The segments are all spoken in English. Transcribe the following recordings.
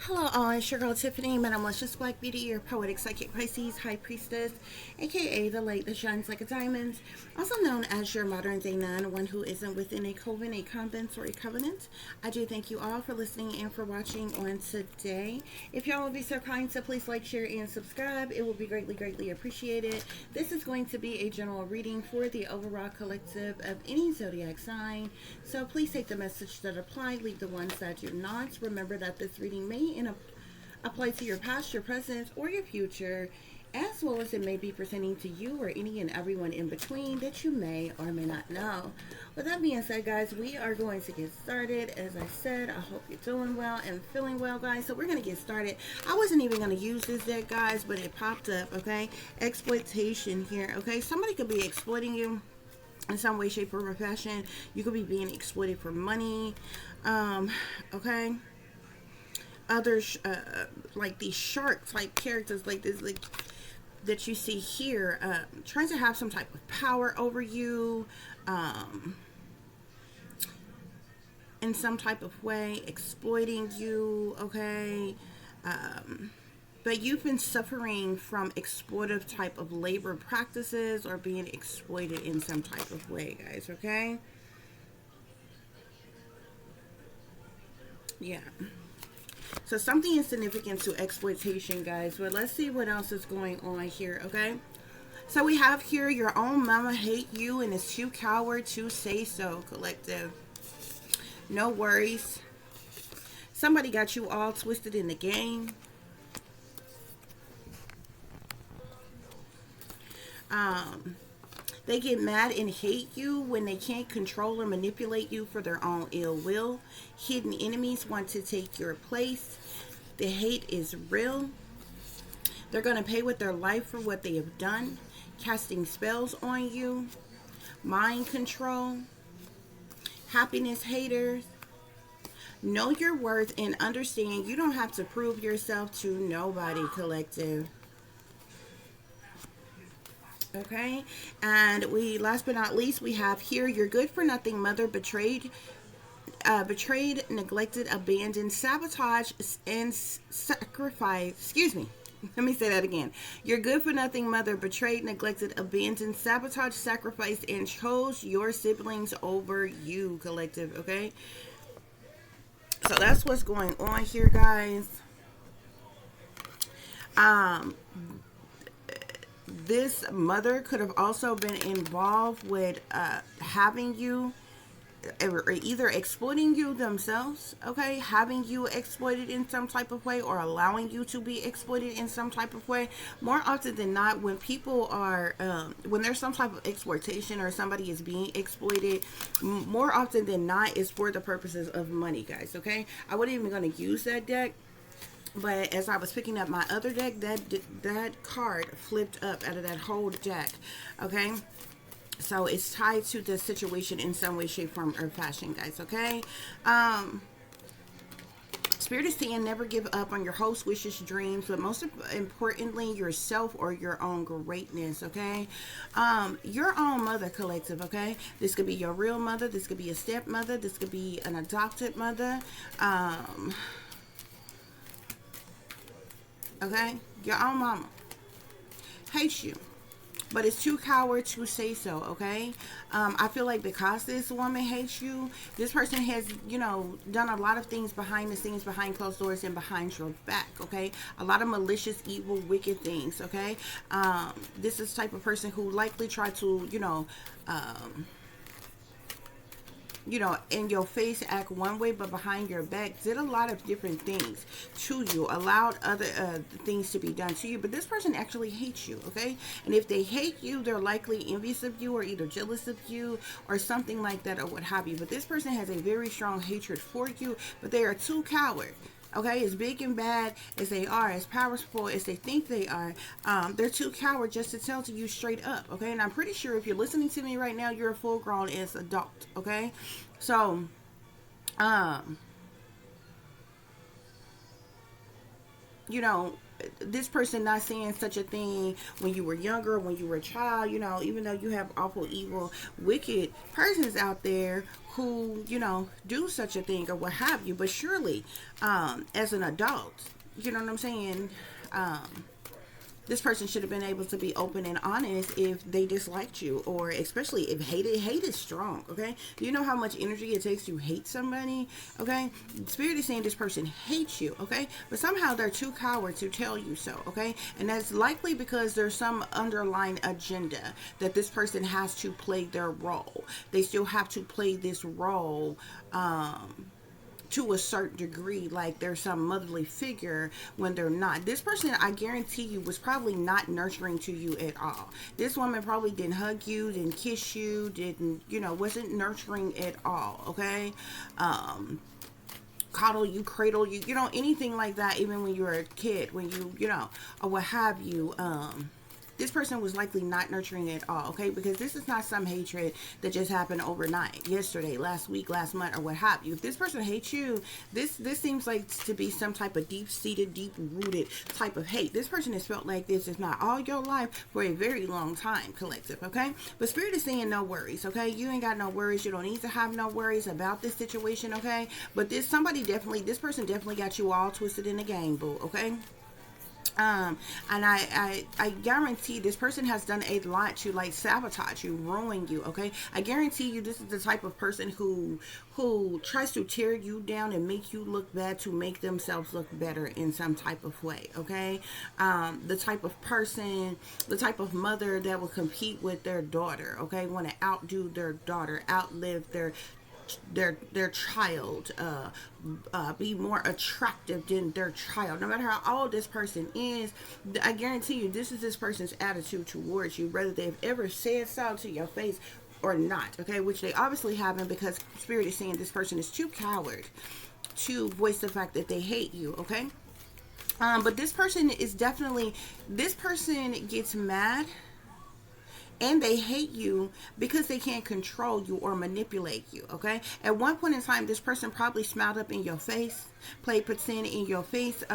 Hello all, it's your girl Tiffany, Madam Luscious Black Beauty, your poetic psychic Pisces High Priestess, aka the light that shines like a diamond, also known as your modern day nun, one who isn't within a coven, a convent, or a covenant. I do thank you all for listening and for watching on today. If y'all would be so kind to please like, share, and subscribe, it will be greatly appreciated. This is going to be a general reading for the overall collective of any zodiac sign, so please take the message that apply, leave the ones that do not. Remember that this reading may apply to your past, your present, or your future, as well as it may be pertaining to you or any and everyone in between that you may or may not know. With that being said, guys, we are going to get started. As I said, I hope you're doing well and feeling well, guys. So we're going to get started. I wasn't even going to use this deck, guys, but it popped up, okay? Exploitation here, okay? Somebody could be exploiting you in some way, shape, or fashion. You could be being exploited for money, okay? Others, like these shark type characters, like this, like that you see here, trying to have some type of power over you, in some type of way, exploiting you, okay? But you've been suffering from exploitive type of labor practices or being exploited in some type of way, guys, okay? Yeah. So something is significant to exploitation, guys. But let's see what else is going on here, okay? So we have here, your own mama hate you and is too coward to say so, collective. No worries. Somebody got you all twisted in the game. They get mad and hate you when they can't control or manipulate you for their own ill will. Hidden enemies want to take your place. The hate is real. They're going to pay with their life for what they have done. Casting spells on you. Mind control. Happiness haters. Know your worth and understand you don't have to prove yourself to nobody, collective. Okay, and we, last but not least, we have here, your good for nothing mother betrayed, neglected, abandoned, sabotage, and sacrifice. Excuse me. Let me say that again. Your good for nothing mother betrayed, neglected, abandoned, sabotage, sacrificed, and chose your siblings over you, collective. Okay, so that's what's going on here, guys. This mother could have also been involved with having you, or either exploiting you themselves, okay, having you exploited in some type of way, or allowing you to be exploited in some type of way. More often than not, when people are when there's some type of exploitation or somebody is being exploited, more often than not, is for the purposes of money, guys, okay? I wasn't even going to use that deck, but as I was picking up my other deck, that card flipped up out of that whole deck, okay? So it's tied to the situation in some way, shape, form, or fashion, guys, okay? Spirit is saying never give up on your hopes, wishes, dreams, but most importantly, yourself or your own greatness, okay? Your own mother, collective, okay? This could be your real mother. This could be a stepmother. This could be an adopted mother. Okay, your own mama hates you, but it's too coward to say so, okay? I feel like because this woman hates you, this person has, you know, done a lot of things behind the scenes, behind closed doors, and behind your back, okay? A lot of malicious, evil, wicked things, okay? This is the type of person who likely tried to, in your face act one way, but behind your back did a lot of different things to you, allowed other things to be done to you. But this person actually hates you, okay? And if they hate you, they're likely envious of you or either jealous of you or something like that, or what have you. But this person has a very strong hatred for you, but they are too coward. Okay, as big and bad as they are, as powerful as they think they are, they're too coward just to tell to you straight up, okay? And I'm pretty sure if you're listening to me right now, you're a full-grown as adult, okay? So, you know, this person not saying such a thing when you were younger, when you were a child, you know, even though you have awful, evil, wicked persons out there who, you know, do such a thing or what have you. But surely, as an adult, you know what I'm saying? This person should have been able to be open and honest if they disliked you, or especially if hate is strong. Okay, do you know how much energy it takes to hate somebody? Okay, Spirit is saying this person hates you. Okay, but somehow they're too coward to tell you so. Okay, and that's likely because there's some underlying agenda that this person has to play their role. They still have to play this role, to a certain degree, like there's some motherly figure when they're not. This person, I guarantee you, was probably not nurturing to you at all. This woman probably didn't hug you, didn't kiss you, didn't, you know, wasn't nurturing at all. Okay, coddle you, cradle you, you know, anything like that. Even when you were a kid, when you know, or what have you. This person was likely not nurturing at all, okay? Because this is not some hatred that just happened overnight, yesterday, last week, last month, or what have you. If this person hates you, this seems like to be some type of deep-seated, deep-rooted type of hate. This person has felt like this, if not all your life, for a very long time, collective, okay? But Spirit is saying no worries, okay? You ain't got no worries. You don't need to have no worries about this situation, okay? But this person definitely got you all twisted in the game, boo, okay? And I guarantee this person has done a lot to like sabotage you, ruin you. Okay, I guarantee you this is the type of person who tries to tear you down and make you look bad to make themselves look better in some type of way. Okay, the type of person, the type of mother that will compete with their daughter. Okay, want to outdo their daughter, outlive their child, be more attractive than their child. No matter how old this person is, I guarantee you this is this person's attitude towards you, whether they've ever said so to your face or not. Okay, which they obviously haven't, because Spirit is saying this person is too coward to voice the fact that they hate you. Okay, but this person gets mad and they hate you because they can't control you or manipulate you. Okay, at one point in time this person probably smiled up in your face, played pretend in your face,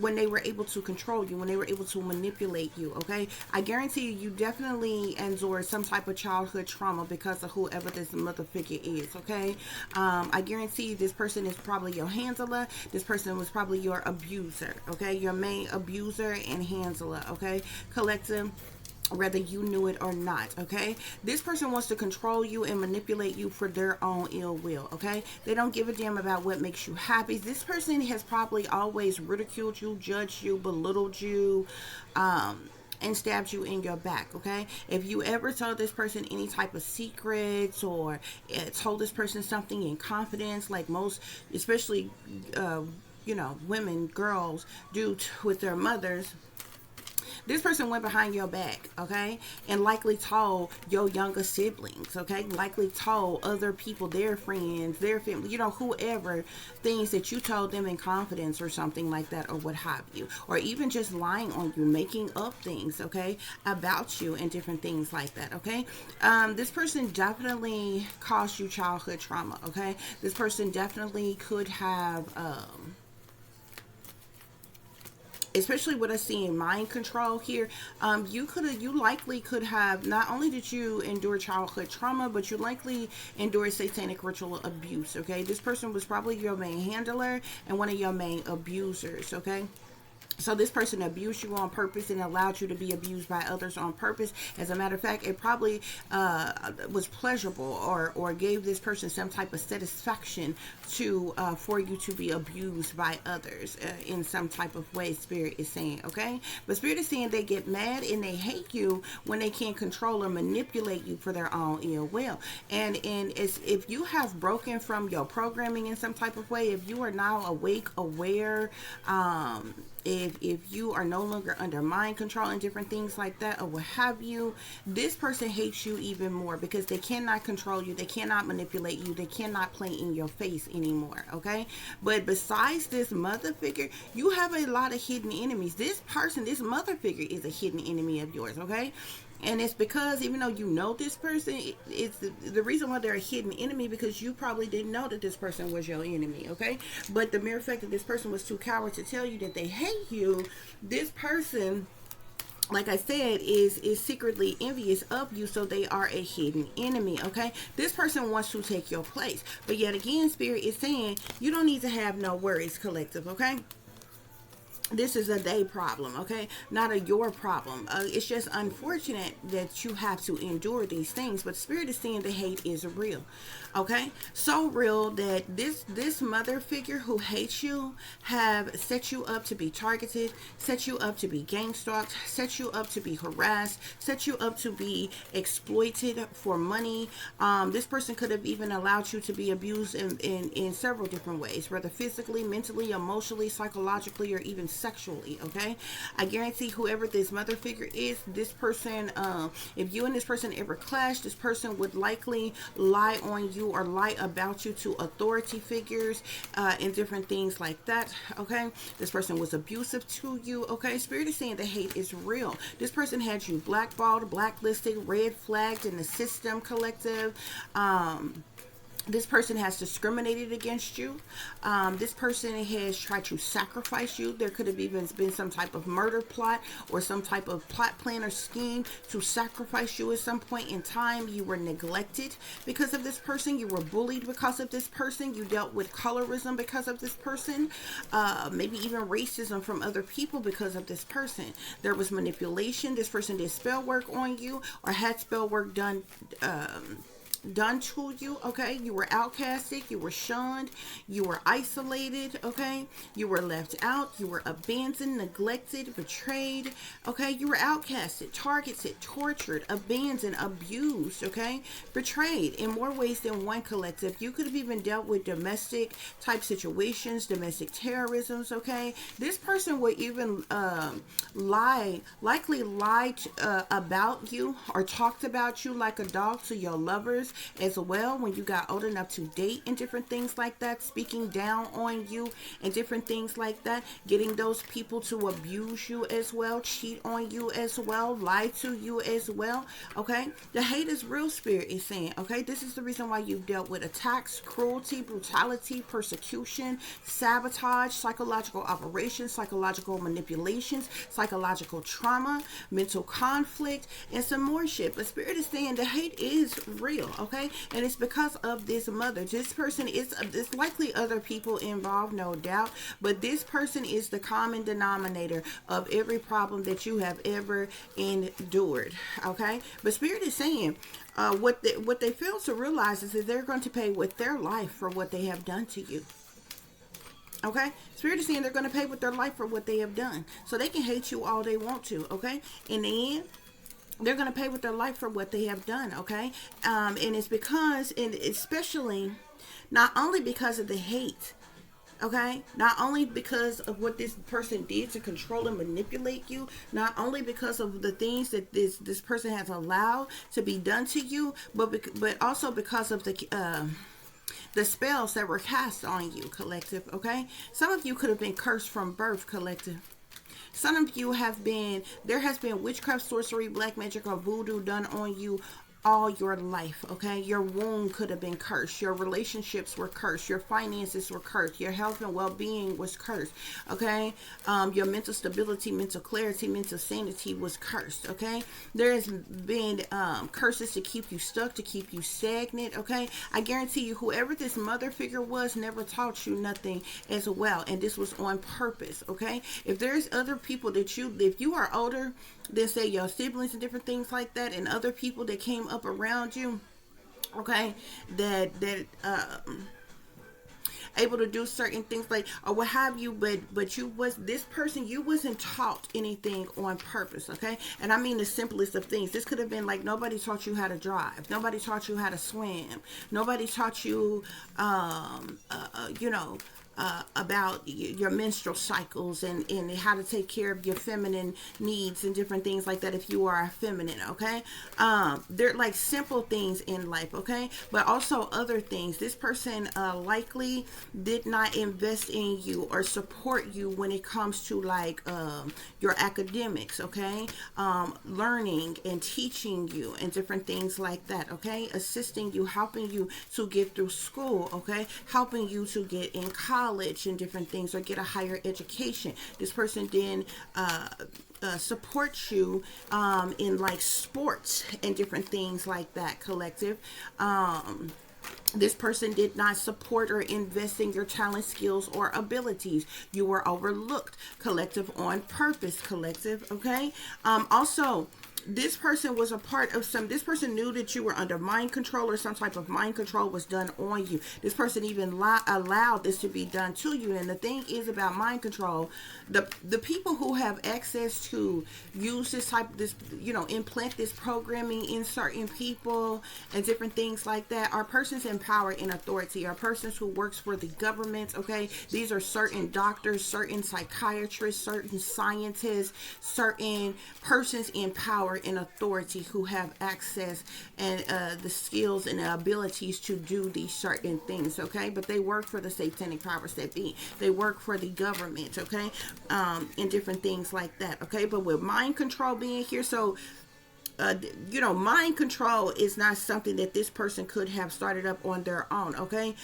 when they were able to control you, when they were able to manipulate you. Okay, I guarantee you definitely endured some type of childhood trauma because of whoever this mother figure is. Okay, I guarantee you this person is probably your handler. This person was probably your abuser. Okay, your main abuser and handler. Okay, collective, whether you knew it or not. Okay, this person wants to control you and manipulate you for their own ill will. Okay, they don't give a damn about what makes you happy. This person has probably always ridiculed you, judged you, belittled you, and stabbed you in your back. Okay, if you ever told this person any type of secrets, or told this person something in confidence, like most, especially you know, women, girls do with their mothers, this person went behind your back, okay, and likely told your younger siblings, okay, likely told other people, their friends, their family, you know, whoever, things that you told them in confidence or something like that, or what have you, or even just lying on you, making up things, okay, about you and different things like that. Okay, this person definitely caused you childhood trauma. Okay, this person definitely could have especially with us seeing mind control here, you likely could have, not only did you endure childhood trauma, but you likely endured satanic ritual abuse. Okay, this person was probably your main handler and one of your main abusers. Okay, so this person abused you on purpose and allowed you to be abused by others on purpose. As a matter of fact, it probably was pleasurable, or gave this person some type of satisfaction to for you to be abused by others in some type of way. Spirit is saying, okay, but Spirit is saying they get mad and they hate you when they can't control or manipulate you for their own ill will. And it's, if you have broken from your programming in some type of way, if you are now awake, aware, if you are no longer under mind control and different things like that, or what have you, this person hates you even more because they cannot control you, they cannot manipulate you, they cannot play in your face anymore. Okay, but besides this mother figure, you have a lot of hidden enemies. This person, this mother figure, is a hidden enemy of yours. Okay, And it's because even though you know this person, it's the reason why they're a hidden enemy, because you probably didn't know that this person was your enemy, okay? But the mere fact that this person was too coward to tell you that they hate you, this person, like I said, is secretly envious of you, so they are a hidden enemy, okay? This person wants to take your place. But yet again, Spirit is saying you don't need to have no worries, collective, okay? This is a they problem, okay? Not a your problem. It's just unfortunate that you have to endure these things, but Spirit is saying the hate is real, okay? So real that this mother figure who hates you have set you up to be targeted, set you up to be gang stalked, set you up to be harassed, set you up to be exploited for money. This person could have even allowed you to be abused in several different ways, whether physically, mentally, emotionally, psychologically, or even sexually, okay? I guarantee whoever this mother figure is, this person, if you and this person ever clash, this person would likely lie on you or lie about you to authority figures and different things like that, okay? This person was abusive to you, okay? Spirit is saying the hate is real. This person had you blackballed, blacklisted, red flagged in the system, collective. This person has discriminated against you. This person has tried to sacrifice you. There could have even been some type of murder plot or some type of plot plan or scheme to sacrifice you at some point in time. You were neglected because of this person. You were bullied because of this person. You dealt with colorism because of this person. Maybe even racism from other people because of this person. There was manipulation. This person did spell work on you or had spell work done to you, okay? You were outcasted, you were shunned, you were isolated, okay? You were left out, you were abandoned, neglected, betrayed, okay? You were outcasted, targeted, tortured, abandoned, abused, okay? Betrayed in more ways than one, collective. You could have even dealt with domestic type situations, domestic terrorisms, okay? This person would even likely lied about you or talked about you like a dog to your lovers as well when you got old enough to date and different things like that, speaking down on you and different things like that, getting those people to abuse you as well, cheat on you as well, lie to you as well, okay? The hate is real, Spirit is saying, okay? This is the reason why you've dealt with attacks, cruelty, brutality, persecution, sabotage, psychological operations, psychological manipulations, psychological trauma, mental conflict, and some more shit. But Spirit is saying the hate is real, okay? And it's because of this mother. This person is, there's likely other people involved, no doubt, but this person is the common denominator of every problem that you have ever endured, okay? But Spirit is saying what they fail to realize is that they're going to pay with their life for what they have done to you. Okay? Spirit is saying they're going to pay with their life for what they have done. So they can hate you all they want to, okay? In the end, they're going to pay with their life for what they have done, okay? And it's because, and especially, not only because of the hate, okay? Not only because of what this person did to control and manipulate you, not only because of the things that this person has allowed to be done to you, but also because of the spells that were cast on you, collective, okay? Some of you could have been cursed from birth, collective. Some of you there has been witchcraft, sorcery, black magic, or voodoo done on you all your life, okay? Your womb could have been cursed. Your relationships were cursed. Your finances were cursed. Your health and well-being was cursed, okay? Your mental stability, mental clarity, mental sanity was cursed, okay? There's been curses to keep you stuck, to keep you stagnant, okay? I guarantee you, whoever this mother figure was never taught you nothing as well, and this was on purpose, okay? If there's other people that if you are older than, say, your siblings and different things like that, and other people that came up around you, okay, that able to do certain things, like, or what have you, but you wasn't taught anything on purpose, okay? And I mean the simplest of things. This could have been like, nobody taught you how to drive, nobody taught you how to swim, nobody taught you about your menstrual cycles and how to take care of your feminine needs and different things like that if you are a feminine, okay? They're like simple things in life, okay? But also other things. This person likely did not invest in you or support you when it comes to like your academics, okay? Learning and teaching you and different things like that, okay? Assisting you, helping you to get through school, okay? Helping you to get in college and different things or get a higher education. This person then support you in like sports and different things like that, collective. This person did not support or invest in your talent, skills, or abilities. You were overlooked, collective, on purpose, collective, okay? Also, this person was a part of this person knew that you were under mind control or some type of mind control was done on you. This person even allowed this to be done to you. And the thing is about mind control, the people who have access to use implant this programming in certain people and different things like that are persons in power and authority, are persons who works for the government, okay? These are certain doctors, certain psychiatrists, certain scientists, certain persons in power and authority who have access and the skills and the abilities to do these certain things, okay? But they work for the satanic powers that be. They work for the government, okay? And different things like that, okay? But with mind control being here, so mind control is not something that this person could have started up on their own, okay?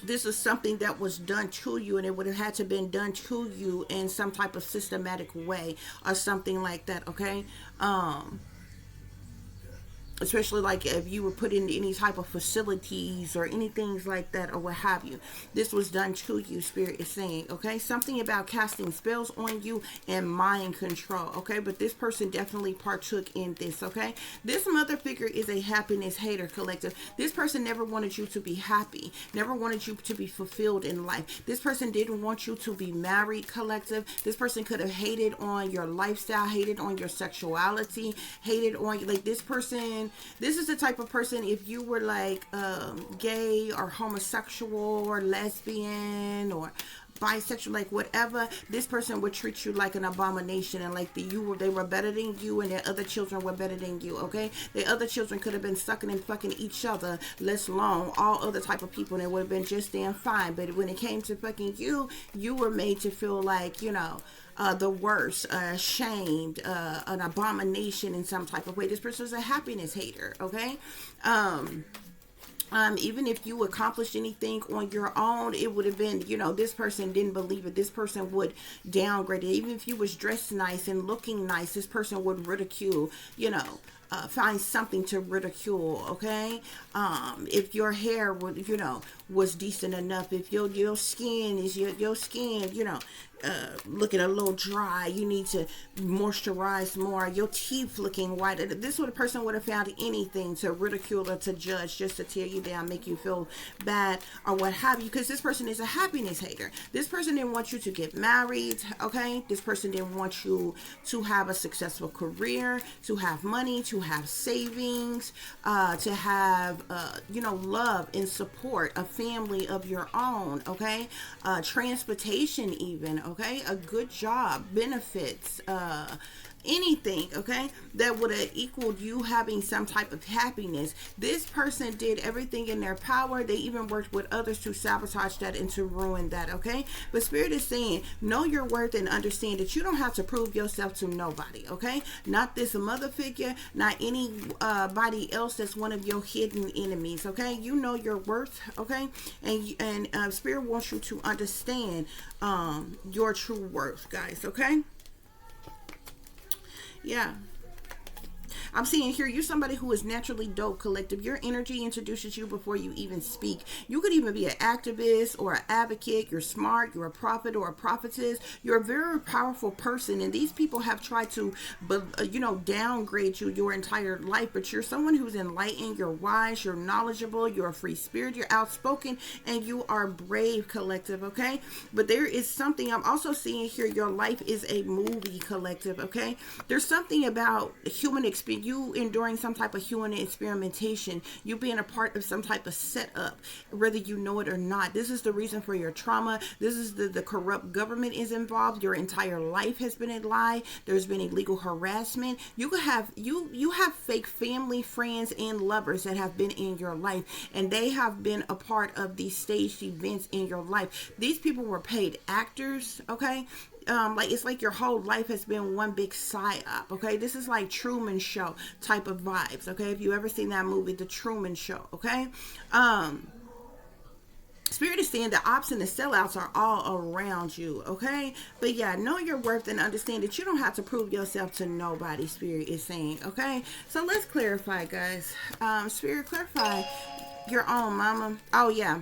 This is something that was done to you, and it would have had to been done to you in some type of systematic way or something like that, okay? Especially like if you were put in any type of facilities or anything like that or what have you. This was done to you, Spirit is saying, okay? Something about casting spells on you and mind control, okay? But this person definitely partook in this, okay? This mother figure is a happiness hater, collective. This person never wanted you to be happy, never wanted you to be fulfilled in life. This person didn't want you to be married, collective. This person could have hated on your lifestyle, hated on your sexuality, hated on, like, this person. This is the type of person, if you were like gay or homosexual or lesbian or bisexual, like whatever, this person would treat you like an abomination, and like they were better than you, and their other children were better than you, okay? Their other children could have been sucking and fucking each other, less long, all other type of people, and it would have been just damn fine. But when it came to fucking you, you were made to feel like, the worst, shamed, an abomination in some type of way. This person was a happiness hater, okay? Even if you accomplished anything on your own, it would have been, this person didn't believe it. This person would downgrade it. Even if you was dressed nice and looking nice, this person would ridicule, find something to ridicule, okay? If your hair would, was decent enough, if your skin is your skin, looking a little dry, you need to moisturize more, your teeth looking white, this would a person would have found anything to ridicule or to judge, just to tear you down, make you feel bad or what have you, because this person is a happiness hater. This person didn't want you to get married, okay? This person didn't want you to have a successful career, to have money, to have savings, to have love and support, a family of your own, okay? Transportation even, okay? A good job, benefits, anything, okay, that would have equaled you having some type of happiness. This person did everything in their power. They even worked with others to sabotage that and to ruin that, okay? But Spirit is saying, know your worth and understand that you don't have to prove yourself to nobody, okay? Not this mother figure, not anybody else that's one of your hidden enemies, okay? You know your worth, okay? And Spirit wants you to understand your true worth, guys, okay? Yeah. I'm seeing here, you're somebody who is naturally dope, collective. Your energy introduces you before you even speak. You could even be an activist or an advocate. You're smart. You're a prophet or a prophetess. You're a very powerful person. And these people have tried to, downgrade you your entire life. But you're someone who's enlightened. You're wise. You're knowledgeable. You're a free spirit. You're outspoken. And you are brave, collective, okay? But there is something I'm also seeing here. Your life is a movie, collective, okay? There's something about human experience you enduring some type of human experimentation, you being a part of some type of setup, whether you know it or not. This is the reason for your trauma. This is the corrupt government is involved. Your entire life has been a lie. There's been illegal harassment. You could have you have fake family, friends, and lovers that have been in your life, and they have been a part of these staged events in your life. These people were paid actors, okay? Like it's like your whole life has been one big psyop, okay? This is like Truman Show type of vibes, okay? If you ever seen that movie, The Truman Show, okay? Spirit is saying the ops and the sellouts are all around you, okay? But yeah, know your worth and understand that you don't have to prove yourself to nobody, Spirit is saying, okay? So let's clarify, guys. Spirit, clarify your own mama. Oh, yeah.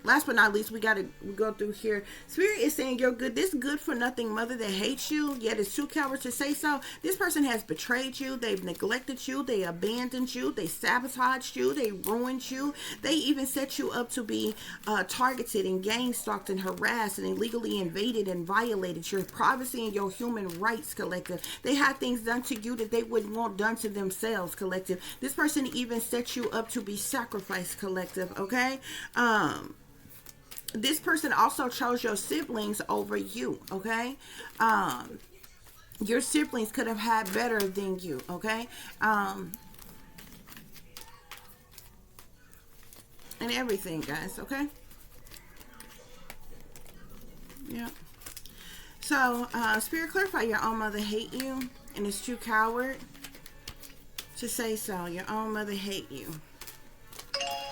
Last but not least, we got to go through here. Spirit is saying you're good. This good for nothing mother that hates you, yet is too coward to say so. This person has betrayed you. They've neglected you. They abandoned you. They sabotaged you. They ruined you. They even set you up to be targeted and gang stalked and harassed and illegally invaded and violated your privacy and your human rights, collective. They had things done to you that they wouldn't want done to themselves, collective. This person even set you up to be sacrificed, collective, okay? This person also chose your siblings over you, okay? Your siblings could have had better than you, okay? And everything, guys, okay? Yeah. So, Spirit, clarify your own mother hate you, and it's too coward to say so. Your own mother hate you,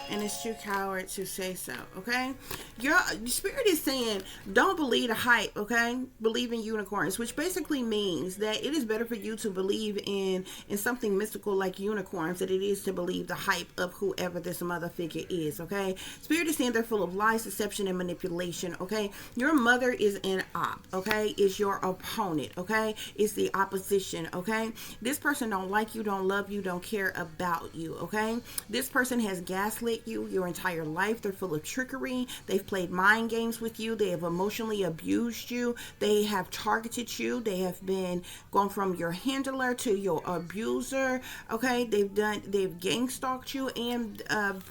and it's too coward to say so, okay? Your spirit is saying, don't believe the hype, okay? Believe in unicorns, which basically means that it is better for you to believe in something mystical like unicorns than it is to believe the hype of whoever this mother figure is, okay? Spirit is saying they're full of lies, deception, and manipulation, okay? Your mother is an op, okay? Is your opponent, okay? Is the opposition, okay? This person don't like you, don't love you, don't care about you, okay? This person has gaslit you your entire life. They're full of trickery. They've played mind games with you. They have emotionally abused you. They have targeted you. They have been gone from your handler to your abuser, okay? They've gang stalked you and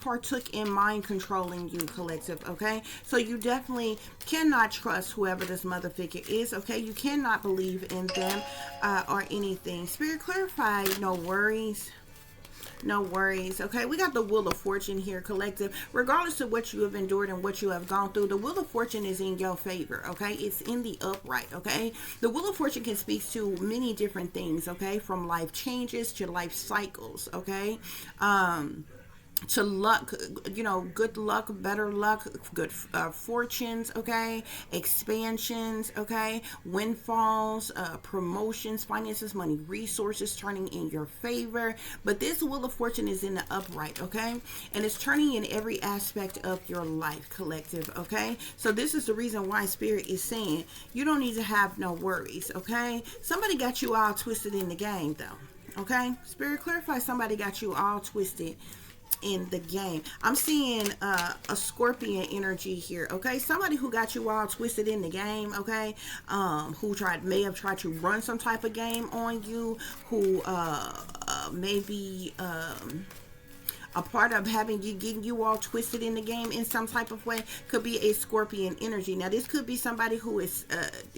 partook in mind controlling you, collective, okay? So you definitely cannot trust whoever this mother figure is, okay? You cannot believe in them or anything. Spirit, clarify, no worries. No worries, okay? We got the Wheel of Fortune here, collective. Regardless of what you have endured and what you have gone through, the Wheel of Fortune is in your favor, okay? It's in the upright, okay? The Wheel of Fortune can speak to many different things, okay? From life changes to life cycles, okay? To luck, you know, good luck, better luck, good fortunes, okay, expansions, okay, windfalls, promotions, finances, money, resources turning in your favor. But this Wheel of Fortune is in the upright, okay, and it's turning in every aspect of your life, collective, okay? So this is the reason why Spirit is saying you don't need to have no worries, okay? Somebody got you all twisted in the game, though, okay? Spirit, clarify somebody got you all twisted in the game. I'm seeing a scorpion energy here, okay? Somebody who got you all twisted in the game, okay? Who may have tried to run some type of game on you, who maybe a part of getting you all twisted in the game in some type of way could be a scorpion energy. Now, this could be somebody who is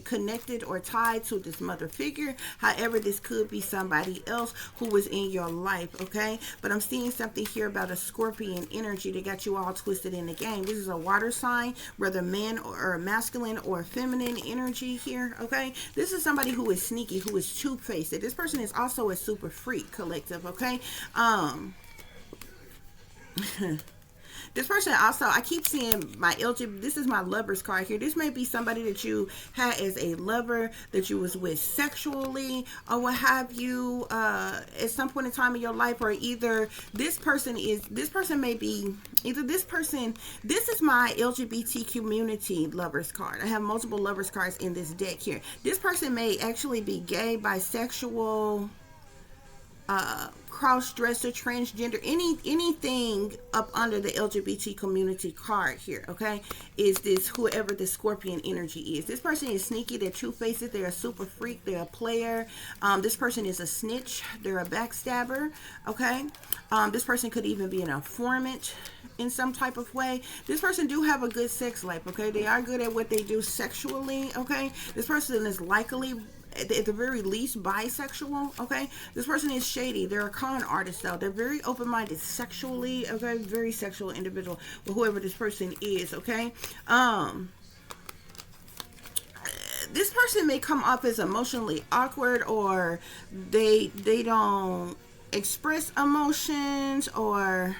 connected or tied to this mother figure. However, this could be somebody else who was in your life, okay? But I'm seeing something here about a scorpion energy that got you all twisted in the game. This is a water sign, whether man or masculine or feminine energy here, okay? This is somebody who is sneaky, who is two-faced. This person is also a super freak, collective, okay? This person also, I keep seeing my LGBT, this is my lover's card here. This may be somebody that you had as a lover, that you was with sexually, or what have you, at some point in time in your life, or either this person may be, this is my LGBT community lover's card. I have multiple lover's cards in this deck here. This person may actually be gay, bisexual, cross-dresser, transgender, anything up under the LGBT community card here, okay, is this whoever the Scorpion energy is. This person is sneaky, they're two-faced, they're a super freak, they're a player. This person is a snitch, they're a backstabber, okay. This person could even be an informant in some type of way. This person do have a good sex life, okay. They are good at what they do sexually, okay. This person is likely at the very least bisexual, okay. This person is shady, they're a con artist though, they're very open-minded sexually, okay, very sexual individual, whoever this person is, okay. This person may come off as emotionally awkward, or they don't express emotions, or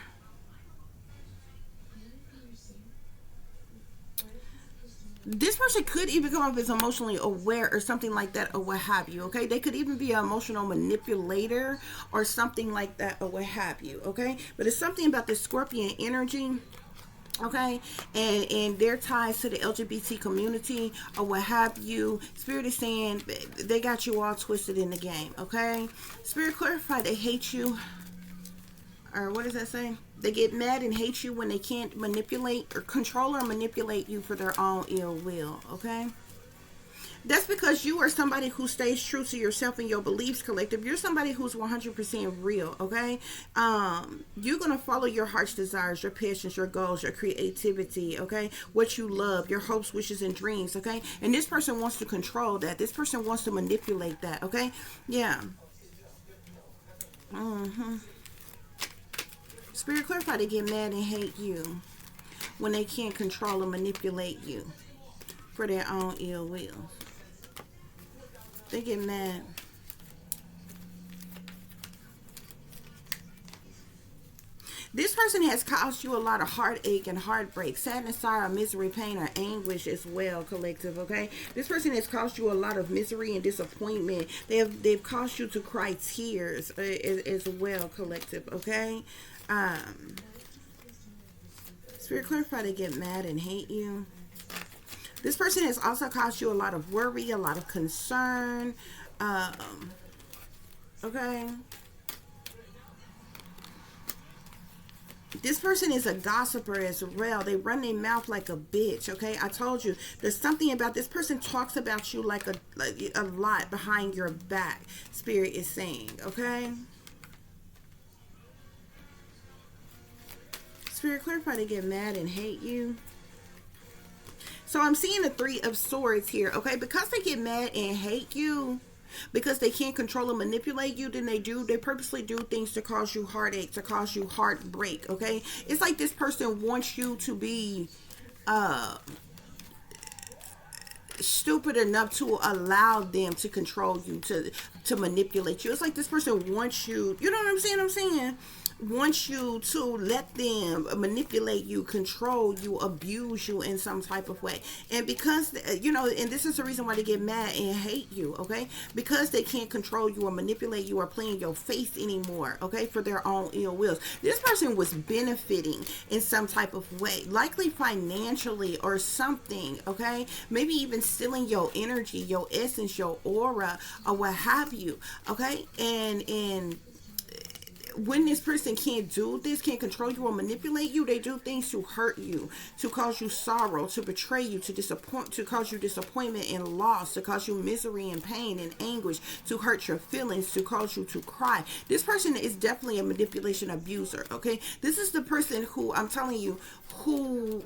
this person could even come off as emotionally aware or something like that, or what have you, okay. They could even be an emotional manipulator or something like that, or what have you, okay. But it's something about the Scorpion energy, okay, and their ties to the LGBT community or what have you. Spirit is saying they got you all twisted in the game, okay. Spirit, clarify they hate you, or what does that say? They get mad and hate you when they can't manipulate or control or manipulate you for their own ill will, okay? That's because you are somebody who stays true to yourself and your beliefs, collective. You're somebody who's 100% real, okay? You're going to follow your heart's desires, your passions, your goals, your creativity, okay? What you love, your hopes, wishes, and dreams, okay? And this person wants to control that. This person wants to manipulate that, okay? Yeah. Spirit, clarify they get mad and hate you when they can't control and manipulate you for their own ill will. They get mad. This person has caused you a lot of heartache and heartbreak, sadness, sorrow, misery, pain, or anguish as well, collective, okay? This person has caused you a lot of misery and disappointment. They've caused you to cry tears as well, collective, okay? Spirit, clarify they get mad and hate you. This person has also caused you a lot of worry, a lot of concern, okay? This person is a gossiper as well. They run their mouth like a bitch, okay? I told you, there's something about this person talks about you like a lot behind your back, Spirit is saying, okay? Spirit, clarify they get mad and hate you. So I'm seeing the Three of Swords here, okay? Because they get mad and hate you, because they can't control and manipulate you, then they purposely do things to cause you heartache, to cause you heartbreak, okay? It's like this person wants you to be stupid enough to allow them to control you, to manipulate you. It's like this person wants you, you know what I'm saying? Wants you to let them manipulate you, control you, abuse you in some type of way. And because, you know, and this is the reason why they get mad and hate you, okay? Because they can't control you or manipulate you or play in your face anymore, okay? For their own ill wills. This person was benefiting in some type of way, likely financially or something, okay? Maybe even stealing your energy, your essence, your aura, or what have you, okay? And when this person can't do this, can't control you or manipulate you, they do things to hurt you, to cause you sorrow, to betray you, to cause you disappointment and loss, to cause you misery and pain and anguish, to hurt your feelings, to cause you to cry. This person is definitely a manipulation abuser, okay? This is the person who, I'm telling you, who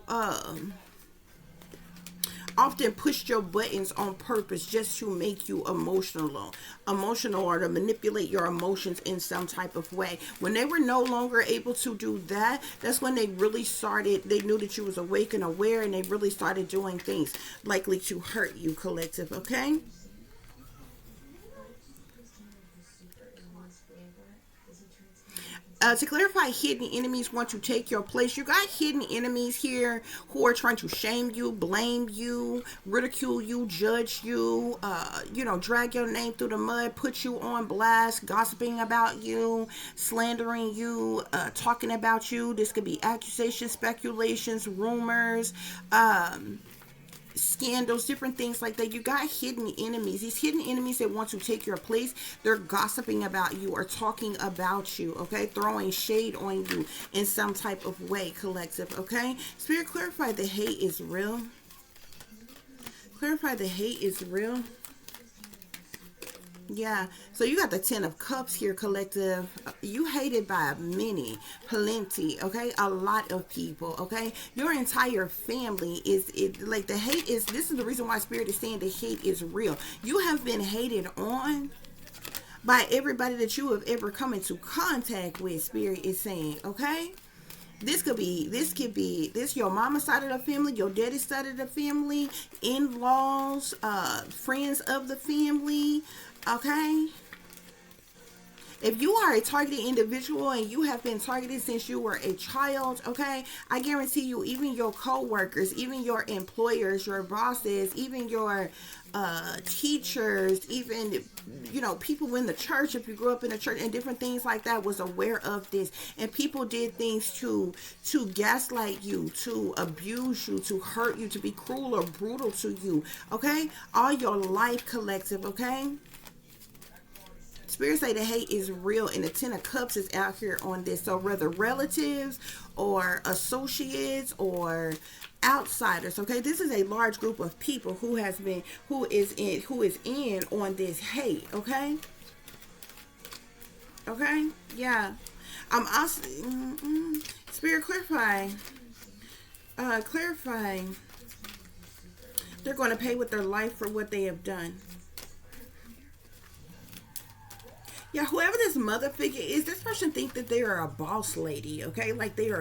often pushed your buttons on purpose just to make you emotional or to manipulate your emotions in some type of way. When they were no longer able to do that, that's when they really started, they knew that you was awake and aware, and they really started doing things likely to hurt you, collective, okay? To clarify, hidden enemies want to take your place. You got hidden enemies here who are trying to shame you, blame you, ridicule you, judge you, you know, drag your name through the mud, put you on blast, gossiping about you, slandering you, talking about you. This could be accusations, speculations, rumors, scandals, different things like that. You got hidden enemies. These hidden enemies that want to take your place, they're gossiping about you or talking about you, okay? Throwing shade on you in some type of way, collective, okay? Spirit, clarify the hate is real. Clarify the hate is real. Yeah, so you got the 10 of Cups here, collective. You hated by many, plenty, okay? A lot of people, okay? Your entire family like the hate is, this is the reason why Spirit is saying the hate is real. You have been hated on by everybody that you have ever come into contact with, Spirit is saying, okay? This could be your mama's side of the family, your daddy's side of the family, in-laws, friends of the family, okay? If you are a targeted individual and you have been targeted since you were a child, okay, I guarantee you, even your co-workers, even your employers, your bosses, even your teachers, even, you know, people in the church, if you grew up in the church and different things like that, was aware of this. And people did things to gaslight you, to abuse you, to hurt you, to be cruel or brutal to you, okay? All your life, collective, okay? Spirit say the hate is real, and the 10 of Cups is out here on this. So whether relatives or associates or outsiders, okay, this is a large group of people who is in on this hate, okay? Okay, yeah. I'm also Spirit, clarify. They're going to pay with their life for what they have done. Yeah, whoever this mother figure is, this person think that they are a boss lady, okay? Like they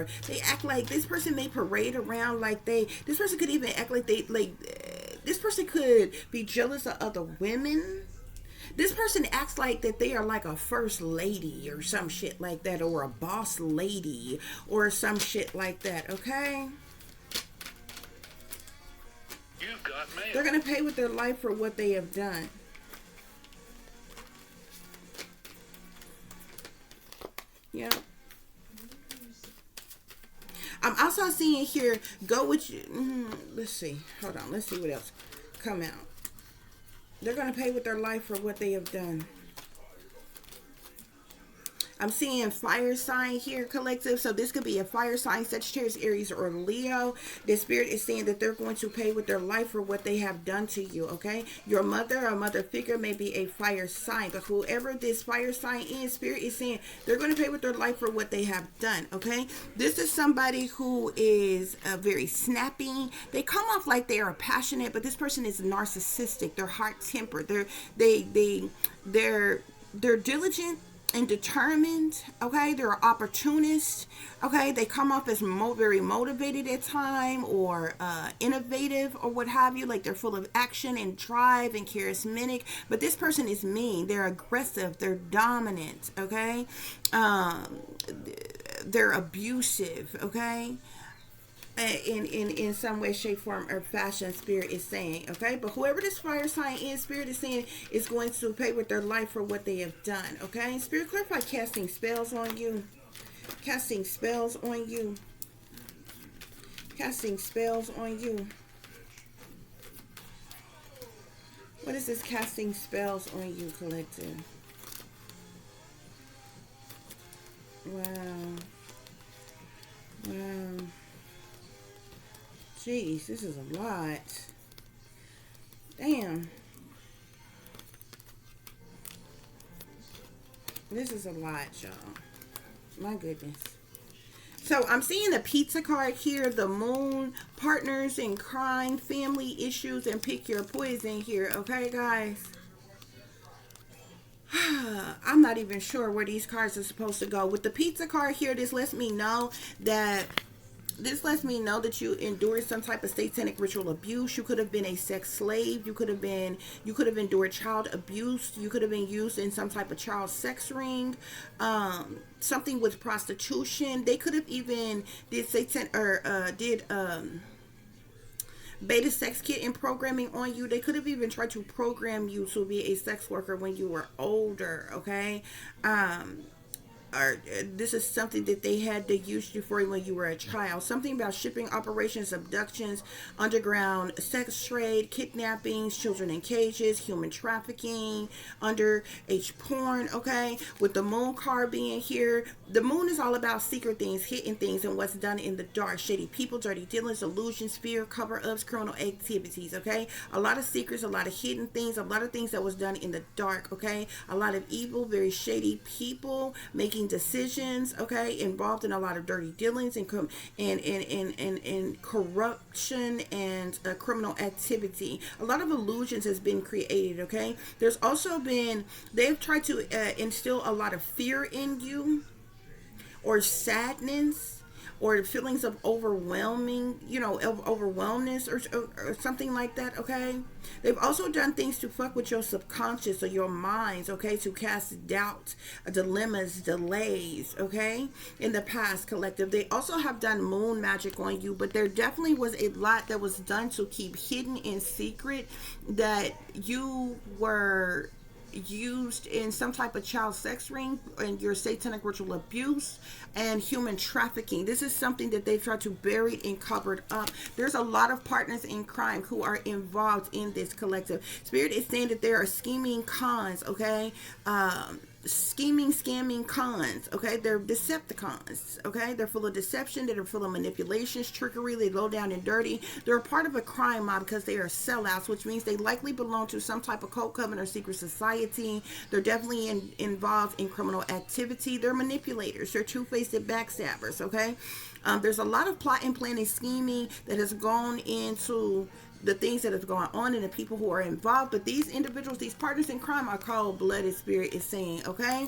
act like this person may parade around like this person could even act like this person could be jealous of other women. This person acts like that they are like a first lady or some shit like that, or a boss lady or some shit like that, okay? You've got mail. They're going to pay with their life for what they have done. Yeah. I'm also seeing here, go with you. Let's see. Hold on. Let's see what else come out. They're going to pay with their life for what they have done. I'm seeing fire sign here, collective. So this could be a fire sign, Sagittarius, Aries, or Leo. The Spirit is saying that they're going to pay with their life for what they have done to you, okay? Your mother or mother figure may be a fire sign, but whoever this fire sign is, Spirit is saying they're going to pay with their life for what they have done, okay? This is somebody who is very snappy. They come off like they are passionate, but this person is narcissistic. They're hot-tempered. They're diligent and determined, okay? They're opportunists, okay? They come off as very motivated at time, or innovative, or what have you. Like they're full of action and drive and charismatic, but this person is mean. They're aggressive. They're dominant, okay? They're abusive, okay? In some way, shape, form, or fashion, Spirit is saying, okay? But whoever this fire sign is, Spirit is saying is going to pay with their life for what they have done, okay? Spirit, clarify casting spells on you. Casting spells on you. Casting spells on you. What is this casting spells on you, collective? Wow. Wow. Jeez, this is a lot. Damn. This is a lot, y'all. My goodness. So I'm seeing the pizza card here, the moon, partners in crime, family issues, and pick your poison here. Okay, guys? I'm not even sure where these cards are supposed to go. With the pizza card here, this lets me know that you endured some type of satanic ritual abuse. You could have been a sex slave. You could have endured child abuse. You could have been used in some type of child sex ring. Something with prostitution. They could have even did beta sex kit and programming on you. They could have even tried to program you to be a sex worker when you were older, okay? this is something that they had to use you for when you were a child. Something about shipping operations, abductions, underground sex trade, kidnappings, children in cages, human trafficking, underage porn. Okay, with the moon card being here, the moon is all about secret things, hidden things, and what's done in the dark. Shady people, dirty dealings, illusions, fear, cover-ups, criminal activities. Okay, a lot of secrets, a lot of hidden things, a lot of things that was done in the dark. Okay, a lot of evil, very shady people making decisions, okay, involved in a lot of dirty dealings and corruption and criminal activity. A lot of illusions has been created, okay. There's also been, they've tried to instill a lot of fear in you, or sadness, or feelings of overwhelming, of overwhelmness, or something like that, okay? They've also done things to fuck with your subconscious or your minds, okay, to cast doubt, dilemmas, delays, okay, in the past, collective. They also have done moon magic on you, but there definitely was a lot that was done to keep hidden in secret, that you were used in some type of child sex ring and your satanic ritual abuse and human trafficking. This is something that they try to bury and covered up. There's a lot of partners in crime who are involved in this, collective. Spirit is saying that there are scheming cons, okay, scamming cons, okay. They're Decepticons, okay. They're full of deception, they're full of manipulations, trickery, they low down and dirty. They're a part of a crime mob because they are sellouts, which means they likely belong to some type of cult, covenant, or secret society. They're definitely involved in criminal activity. They're manipulators, they're two-faced backstabbers, okay. There's a lot of plot and planning, scheming that has gone into the things that have gone on and the people who are involved. But these individuals, these partners in crime, are called blooded, Spirit is saying, okay.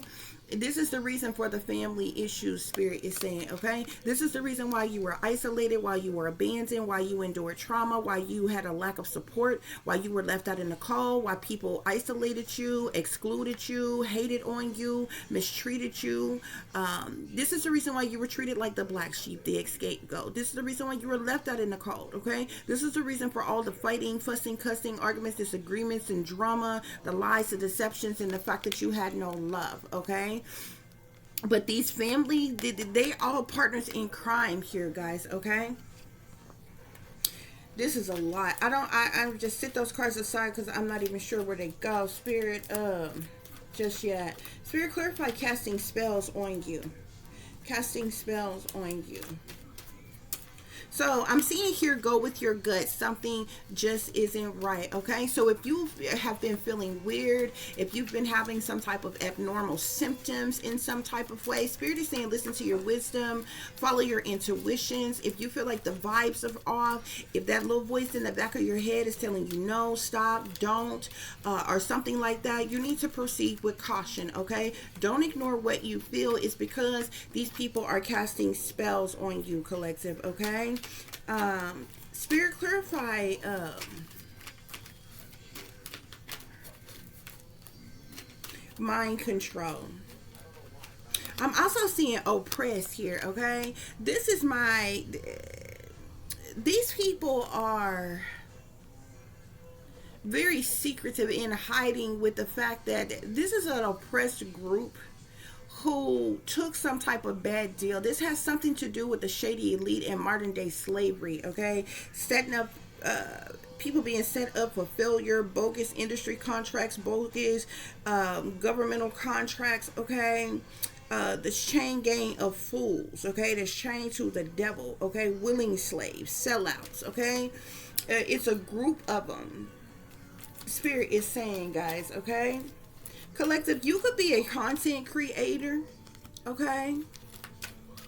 This is the reason for the family issues, Spirit is saying, okay. This is the reason why you were isolated, why you were abandoned, why you endured trauma, why you had a lack of support, why you were left out in the cold, why people isolated you, excluded you, hated on you, mistreated you. This is the reason why you were treated like the black sheep, the scapegoat. This is the reason why you were left out in the cold, okay. This is the reason for all the fighting, fussing, cussing, arguments, disagreements, and drama, the lies, the deceptions, and the fact that you had no love, okay. But these family, they all partners in crime here, guys, okay. This is a lot. I just sit those cards aside because I'm not even sure where they go. Spirit, just yet. Spirit, clarify casting spells on you. Casting spells on you. So I'm seeing here, go with your gut. Something just isn't right, okay? So if you have been feeling weird, if you've been having some type of abnormal symptoms in some type of way, Spirit is saying listen to your wisdom, follow your intuitions. If you feel like the vibes are off, if that little voice in the back of your head is telling you no, stop, don't, or something like that, you need to proceed with caution, okay? Don't ignore what you feel. It's because these people are casting spells on you, collective, okay? Spirit, clarify mind control. I'm also seeing oppressed here, okay? This is these people are very secretive in hiding with the fact that this is an oppressed group who took some type of bad deal. This has something to do with the shady elite and modern day slavery, okay? Setting up, people being set up for failure, bogus industry contracts, bogus governmental contracts, okay? This chain gang of fools, okay? This chain to the devil, okay? Willing slaves, sellouts, okay? It's a group of them. Spirit is saying, guys, okay? Collective, you could be a content creator, okay?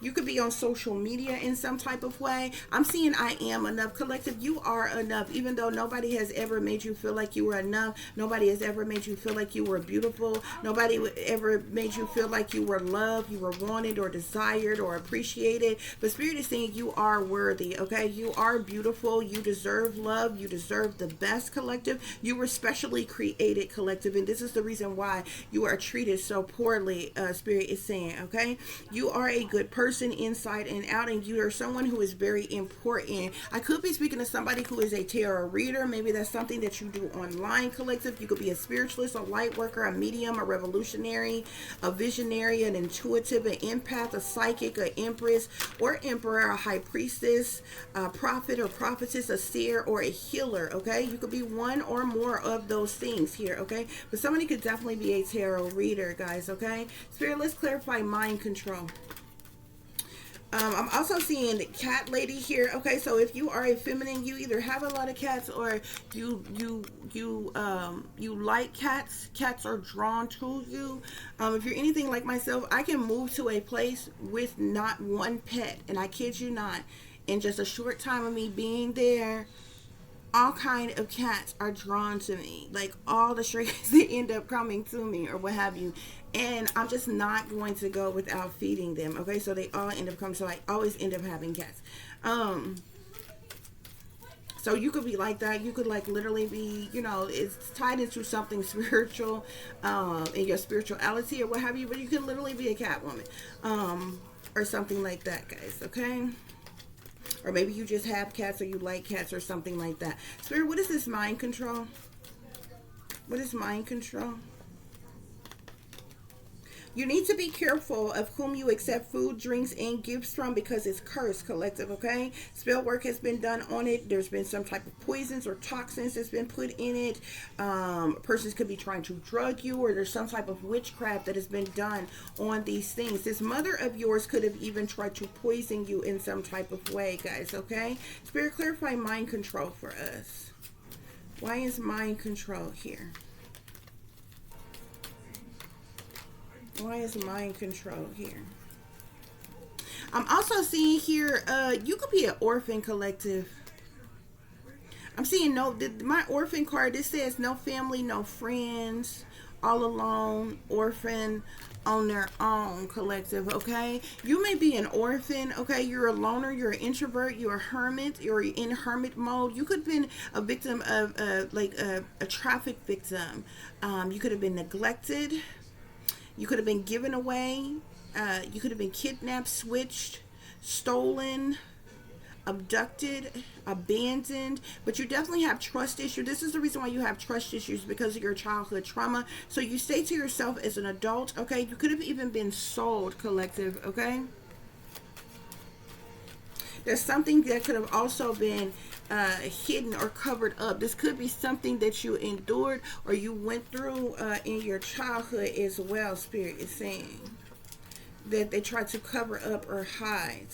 You could be on social media in some type of way. I'm seeing I am enough. Collective, you are enough. Even though nobody has ever made you feel like you were enough. Nobody has ever made you feel like you were beautiful. Nobody ever made you feel like you were loved, you were wanted or desired or appreciated. But Spirit is saying you are worthy, okay? You are beautiful. You deserve love. You deserve the best, collective. You were specially created, collective. And this is the reason why you are treated so poorly, Spirit is saying, okay? You are a good person. person inside and out, and you are someone who is very important. I could be speaking to somebody who is a tarot reader. Maybe that's something that you do online, collective. You could be a spiritualist, a light worker, a medium, a revolutionary, a visionary, an intuitive, an empath, a psychic, an empress or emperor, a high priestess, a prophet or prophetess, a seer, or a healer. Okay, you could be one or more of those things here. Okay, but somebody could definitely be a tarot reader, guys. Okay, Spirit, let's clarify mind control. I'm also seeing the cat lady here. Okay, so if you are a feminine, you either have a lot of cats or you like cats. Cats are drawn to you. If you're anything like myself, I can move to a place with not one pet, and I kid you not, in just a short time of me being there, all kind of cats are drawn to me. Like all the strays that end up coming to me or what have you. And I'm just not going to go without feeding them. Okay, so they all end up coming. So I always end up having cats. So you could be like that. You could like literally be, you know, it's tied into something spiritual, in your spirituality or what have you. But you could literally be a cat woman, or something like that, guys. Okay. Or maybe you just have cats or you like cats or something like that. Spirit, what is this mind control? What is mind control? You need to be careful of whom you accept food, drinks, and gifts from because it's cursed, collective, okay? Spell work has been done on it. There's been some type of poisons or toxins that's been put in it. Persons could be trying to drug you, or there's some type of witchcraft that has been done on these things. This mother of yours could have even tried to poison you in some type of way, guys, okay? Spirit, clarify mind control for us. Why is mind control here? Why is mind control here? I'm also seeing here, you could be an orphan, collective. I'm seeing my orphan card, this says no family, no friends, all alone, orphan, on their own, collective, okay? You may be an orphan, okay? You're a loner, you're an introvert, you're a hermit, you're in hermit mode. You could have been a victim of, like a traffic victim. You could have been neglected. You could have been given away. You could have been kidnapped, switched, stolen, abducted, abandoned. But you definitely have trust issues. This is the reason why you have trust issues, because of your childhood trauma. So you say to yourself as an adult, okay, you could have even been sold, collective, okay? There's something that could have also been hidden or covered up. This could be something that you endured or you went through in your childhood as well. Spirit is saying that they tried to cover up or hide.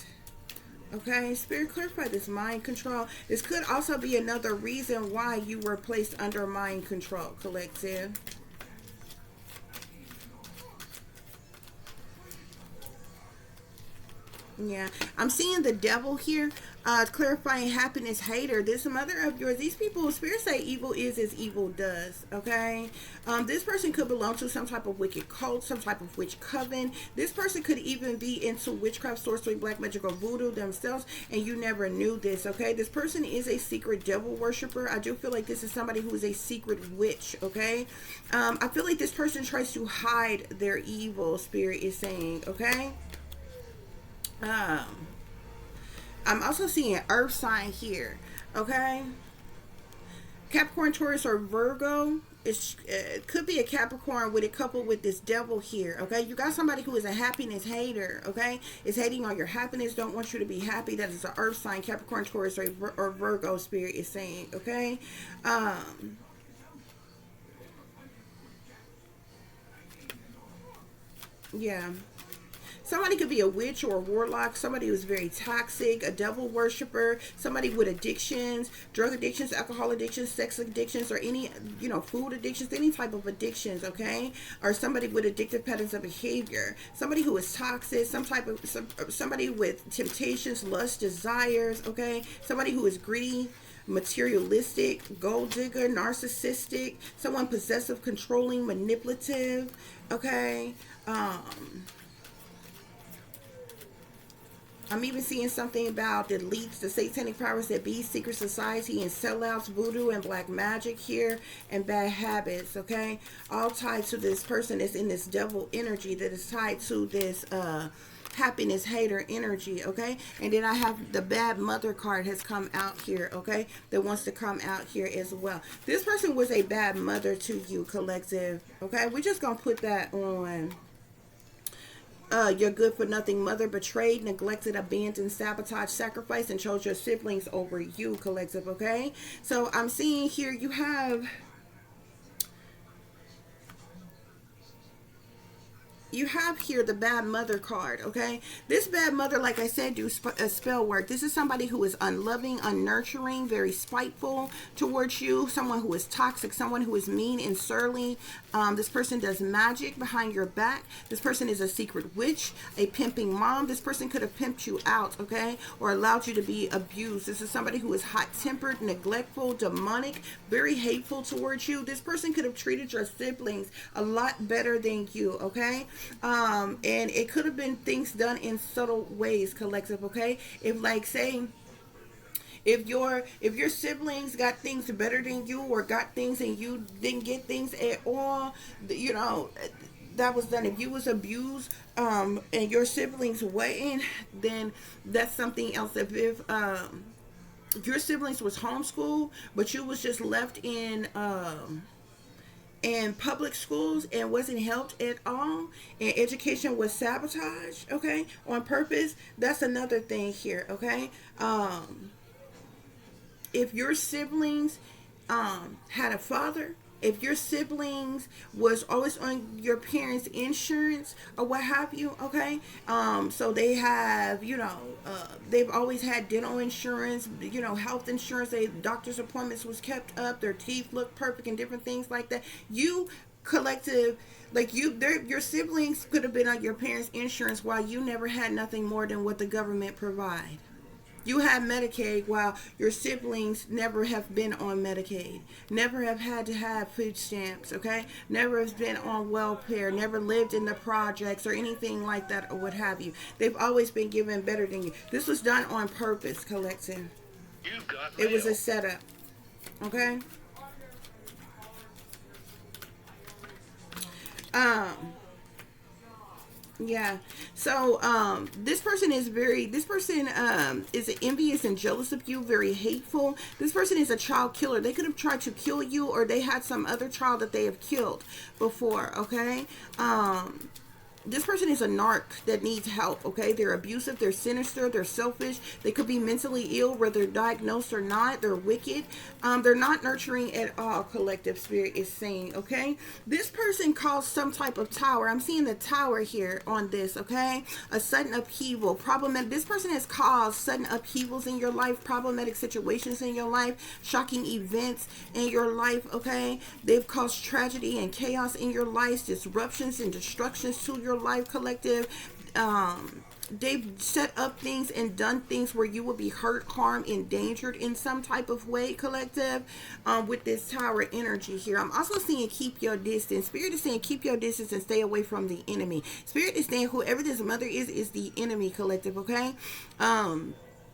Okay, Spirit, clarify this mind control. This could also be another reason why you were placed under mind control, collective. Yeah, I'm seeing the devil here, clarifying happiness hater. This mother of yours, these people, Spirit say evil is as evil does, okay? This person could belong to some type of wicked cult, some type of witch coven. This person could even be into witchcraft, sorcery, black magic, or voodoo themselves, and you never knew this, okay? This person is a secret devil worshiper. I do feel like this is somebody who is a secret witch, okay? I feel like this person tries to hide their evil, Spirit is saying, okay? I'm also seeing earth sign here, okay? Capricorn, Taurus, or Virgo. It could be a Capricorn with it coupled with this devil here, okay? You got somebody who is a happiness hater, okay? Is hating on your happiness, don't want you to be happy. That is an earth sign, Capricorn, Taurus, or Virgo, Spirit is saying, okay? Yeah. Somebody could be a witch or a warlock, somebody who's very toxic, a devil worshiper, somebody with addictions, drug addictions, alcohol addictions, sex addictions, or any, you know, food addictions, any type of addictions, okay? Or somebody with addictive patterns of behavior, somebody who is toxic, somebody with temptations, lust, desires, okay? Somebody who is greedy, materialistic, gold digger, narcissistic, someone possessive, controlling, manipulative, okay? I'm even seeing something about that leads to satanic powers that be, secret society, and sellouts, voodoo, and black magic here, and bad habits, okay? All tied to this person that's in this devil energy, that is tied to this happiness hater energy, okay? And then I have the bad mother card has come out here, okay? That wants to come out here as well. This person was a bad mother to you, collective, okay? We're just gonna put that on. Your good for nothing mother betrayed, neglected, abandoned, sabotaged, sacrificed, and chose your siblings over you, collective, okay? So I'm seeing here you have here the bad mother card, okay? This bad mother, like I said, do spell work. This is somebody who is unloving, unnurturing, very spiteful towards you, someone who is toxic, someone who is mean and surly. This person does magic behind your back. This person is a secret witch, a pimping mom. This person could have pimped you out, okay? Or allowed you to be abused. This is somebody who is hot-tempered, neglectful, demonic, very hateful towards you. This person could have treated your siblings a lot better than you, okay? And it could have been things done in subtle ways, collective, okay? If, like, say, if your siblings got things better than you, or got things and you didn't get things at all, you know, that was done. If you was abused and your siblings wasn't, then that's something else. If your siblings was homeschooled but you was just left in public schools and wasn't helped at all, and education was sabotaged, okay, on purpose, that's another thing here, okay? If your siblings had a father, if your siblings was always on your parents' insurance or what have you, okay, so they have, you know, they've always had dental insurance, you know, health insurance, doctor's appointments was kept up, their teeth looked perfect and different things like that. You, collective, like your siblings could have been on your parents' insurance while you never had nothing more than what the government provide. You have Medicaid while your siblings never have been on Medicaid, never have had to have food stamps, okay? Never has been on welfare, never lived in the projects or anything like that or what have you. They've always been given better than you. This was done on purpose, collective. It was a setup, okay? Yeah. So this person is envious and jealous of you, very hateful. This person is a child killer. They could have tried to kill you, or they had some other child that they have killed before, okay? This person is a narc that needs help, okay? They're abusive, they're sinister, they're selfish. They could be mentally ill, whether diagnosed or not. They're wicked. They're not nurturing at all, collective spirit is saying, okay? This person caused some type of tower. I'm seeing the tower here on this, okay? A sudden upheaval. Problematic. This person has caused sudden upheavals in your life, problematic situations in your life, shocking events in your life, okay? They've caused tragedy and chaos in your life, disruptions and destructions to your life, collective. They've set up things and done things where you will be hurt, harmed, endangered in some type of way, collective, with this tower energy here. I'm also seeing keep your distance. Spirit is saying keep your distance and stay away from the enemy. Spirit is saying whoever this mother is the enemy, collective, okay?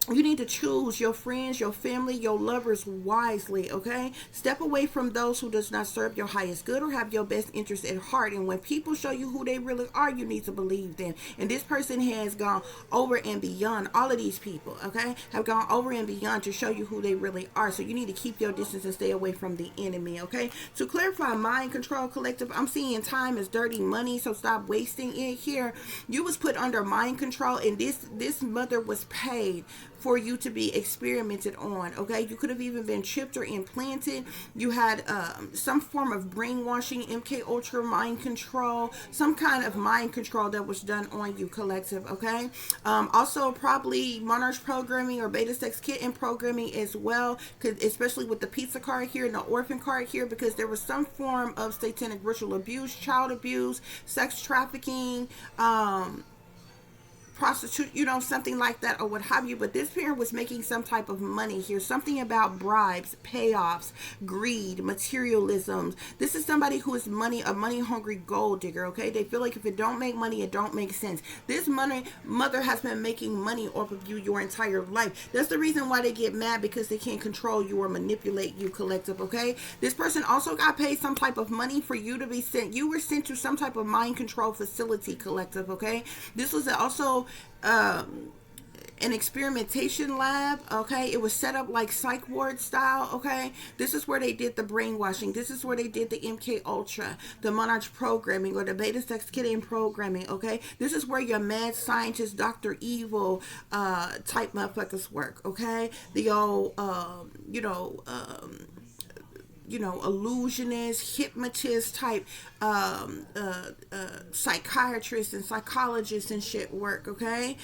You need to choose your friends, your family, your lovers wisely, okay? Step away from those who does not serve your highest good or have your best interest at heart. And when people show you who they really are, you need to believe them. And this person has gone over and beyond. All of these people, okay, have gone over and beyond to show you who they really are. So you need to keep your distance and stay away from the enemy, okay? To clarify mind control, collective, I'm seeing time is dirty money, so stop wasting it here. You was put under mind control, and this mother was paid for you to be experimented on, okay? You could have even been chipped or implanted. You had some form of brainwashing, MK Ultra mind control, some kind of mind control that was done on you, collective, okay? Also probably monarch programming or beta sex kitten programming as well, especially with the pizza card here and the orphan card here, because there was some form of satanic ritual abuse, child abuse, sex trafficking, prostitute, you know, something like that or what have you. But this parent was making some type of money here, something about bribes, payoffs, greed, materialism. This is somebody who is a money hungry gold digger, okay? They feel like if it don't make money, it don't make sense. This mother has been making money off of you your entire life. That's the reason why they get mad, because they can't control you or manipulate you, collective, okay? This person also got paid some type of money for you to be sent. You were sent to some type of mind control facility, collective, okay? This was also an experimentation lab. Okay, it was set up like psych ward style. Okay, this is where they did the brainwashing. This is where they did the MK Ultra, the Monarch programming, or the beta sex kitting programming. Okay, this is where your mad scientist Dr. Evil type motherfuckers work. Okay, the old illusionist, hypnotist type psychiatrists and psychologists and shit work. Okay,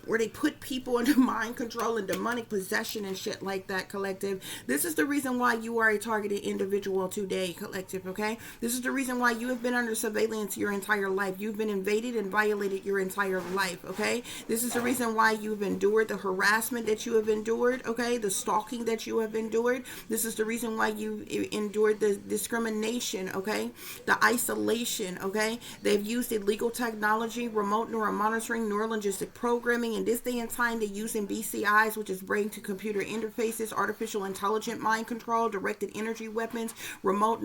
where they put people under mind control and demonic possession and shit like that, collective. This is the reason why you are a targeted individual today, collective, okay? This is the reason why you have been under surveillance your entire life. You've been invaded and violated your entire life, okay? This is the reason why you've endured the harassment that you have endured, okay? The stalking that you have endured. This is the reason why you endured the discrimination, okay? The isolation, okay? They've used illegal technology, remote neural monitoring, neurolinguistic programming. In this day and time, they're using BCIs, which is brain to computer interfaces, artificial intelligent mind control, directed energy weapons, remote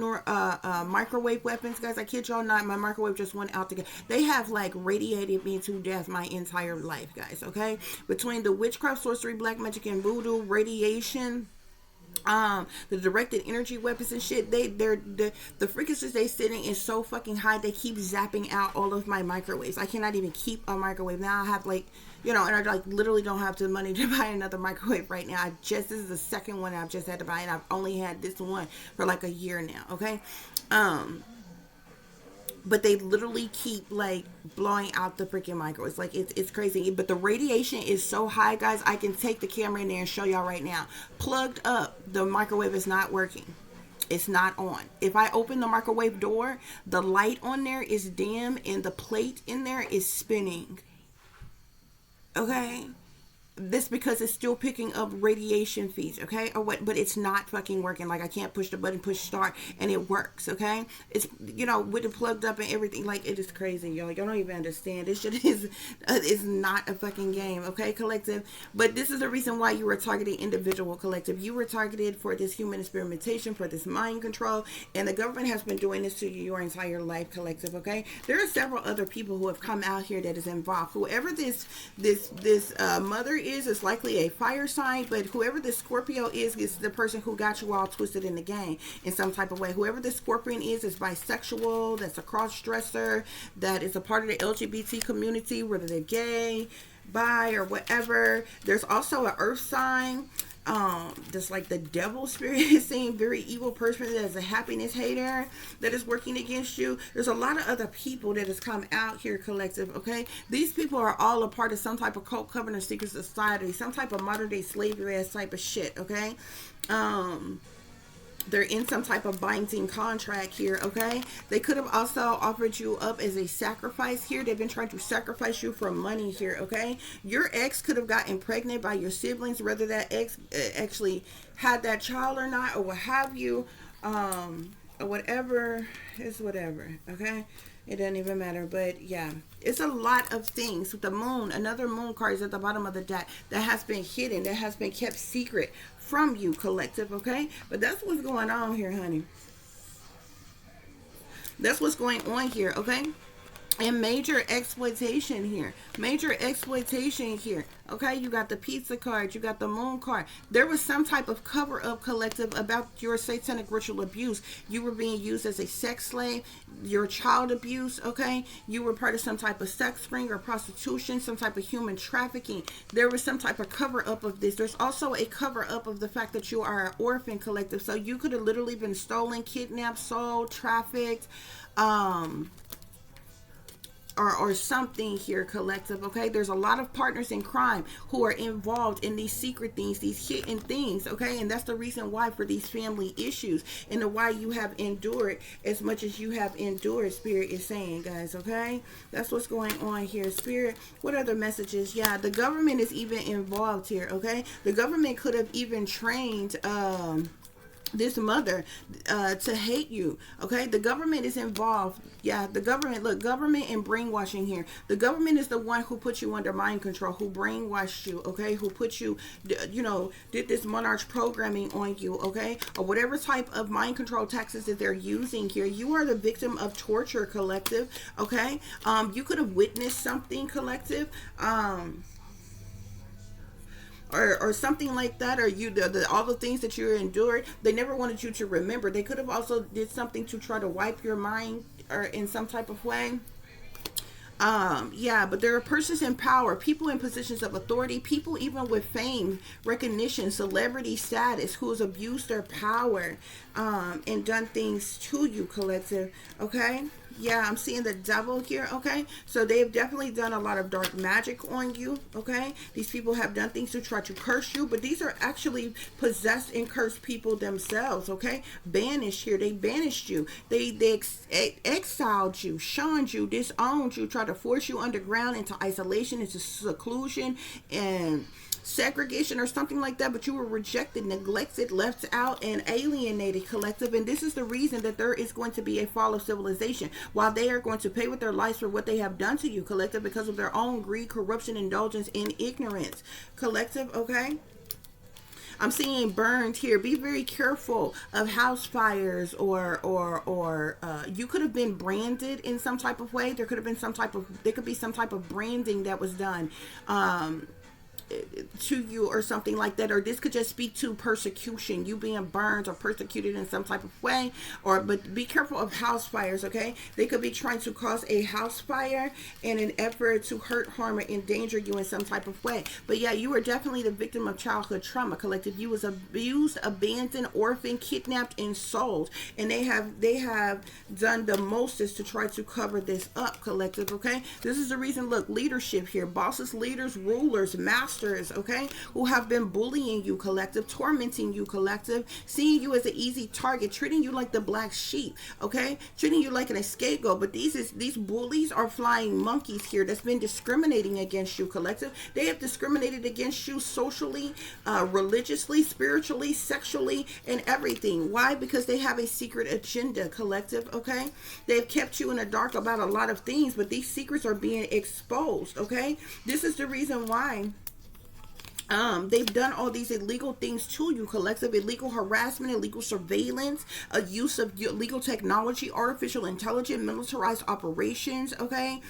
microwave weapons. Guys, I kid y'all not, my microwave just went out together. They have like radiated me to death my entire life, guys, okay? Between the witchcraft, sorcery, black magic, and voodoo, radiation, the directed energy weapons and shit, the frequencies they sitting is so fucking high, they keep zapping out all of my microwaves. I cannot even keep a microwave now. I have like, and I like literally don't have the money to buy another microwave right now. This is the second one I've just had to buy, and I've only had this one for like a year now. Okay, but they literally keep like blowing out the freaking microwaves. Like it's crazy. But the radiation is so high, guys. I can take the camera in there and show y'all right now. Plugged up, the microwave is not working. It's not on. If I open the microwave door, the light on there is dim and the plate in there is spinning. Okay, this because it's still picking up radiation feeds, okay, or what, but it's not fucking working. Like I can't push the button, push start, and it works. Okay, it's with it plugged up and everything. Like it is crazy, y'all don't even understand. This shit is not a fucking game. Okay, collective. But this is the reason why you were targeted, individual, collective. You were targeted for this human experimentation, for this mind control, and the government has been doing this to you your entire life, collective. Okay, there are several other people who have come out here that is involved. Whoever this mother is likely a fire sign, but whoever this Scorpio is the person who got you all twisted in the game in some type of way. Whoever this Scorpion is bisexual, that's a cross-dresser, that is a part of the LGBT community, whether they're gay, bi, or whatever. There's also an earth sign. Just like the devil spirit is saying, very evil person that is a happiness hater that is working against you. There's a lot of other people that has come out here, collective. Okay, these people are all a part of some type of cult, covenant, secret society, some type of modern day slavery ass type of shit. Okay, they're in some type of binding contract here. Okay, they could have also offered you up as a sacrifice here. They've been trying to sacrifice you for money here. Okay, your ex could have gotten pregnant by your siblings, whether that ex actually had that child or not, or what have you, or whatever. It's whatever. Okay, it doesn't even matter. But yeah, it's a lot of things. With the moon, another moon card is at the bottom of the deck that has been hidden, that has been kept secret from you, collective. Okay, but that's what's going on here, honey. That's what's going on here. Okay, and major exploitation here, okay. You got the pizza card, you got the moon card. There was some type of cover-up, collective, about your satanic ritual abuse. You were being used as a sex slave, your child abuse. Okay, you were part of some type of sex ring or prostitution, some type of human trafficking. There was some type of cover-up of this. There's also a cover-up of the fact that you are an orphan, collective. So you could have literally been stolen, kidnapped, sold, trafficked, or something here, collective. Okay, there's a lot of partners in crime who are involved in these secret things, these hidden things. Okay, and that's the reason why for these family issues and the why you have endured as much as you have endured, Spirit is saying, guys. Okay, that's what's going on here, Spirit. What other messages? Yeah, the government is even involved here. Okay, the government could have even trained this mother to hate you. Okay, the government is involved. Yeah, the government. Look, government and brainwashing here. The government is the one who put you under mind control, who brainwashed you. Okay, who put you, did this monarch programming on you. Okay, or whatever type of mind control tactics that they're using here. You are the victim of torture, collective. Okay, you could have witnessed something, collective. Or something like that, or all the things that you endured, they never wanted you to remember. They could have also did something to try to wipe your mind or in some type of way. Yeah, but there are persons in power, people in positions of authority, people even with fame, recognition, celebrity status, who has abused their power and done things to you, collective. Okay, yeah, I'm seeing the devil here. Okay, so they've definitely done a lot of dark magic on you. Okay, these people have done things to try to curse you, but these are actually possessed and cursed people themselves. Okay, banished here. They banished you. They exiled you, shunned you, disowned you, tried to force you underground into isolation, into seclusion and segregation or something like that, but you were rejected, neglected, left out, and alienated, collective. And this is the reason that there is going to be a fall of civilization, while they are going to pay with their lives for what they have done to you, collective, because of their own greed, corruption, indulgence, and ignorance, collective. Okay, I'm seeing burned here. Be very careful of house fires, or you could have been branded in some type of way. There could be some type of branding that was done to you or something like that, or this could just speak to persecution, you being burned or persecuted in some type of way. But be careful of house fires. Okay, they could be trying to cause a house fire in an effort to hurt, harm, or endanger you in some type of way. But yeah, you are definitely the victim of childhood trauma, collective. You was abused, abandoned, orphaned, kidnapped, and sold, and they have done the mostest to try to cover this up, collective. Okay, this is the reason. Look, leadership here, bosses, leaders, rulers, masters, okay, who have been bullying you, collective, tormenting you, collective, seeing you as an easy target, treating you like the black sheep, okay, treating you like an scapegoat. But these bullies are flying monkeys here that's been discriminating against you, collective. They have discriminated against you socially, religiously, spiritually, sexually, and everything. Why? Because they have a secret agenda, collective. Okay, they've kept you in the dark about a lot of things, but these secrets are being exposed. Okay, this is the reason why they've done all these illegal things to you, collective. Illegal harassment, illegal surveillance, a use of illegal technology, artificial intelligence, militarized operations. Okay,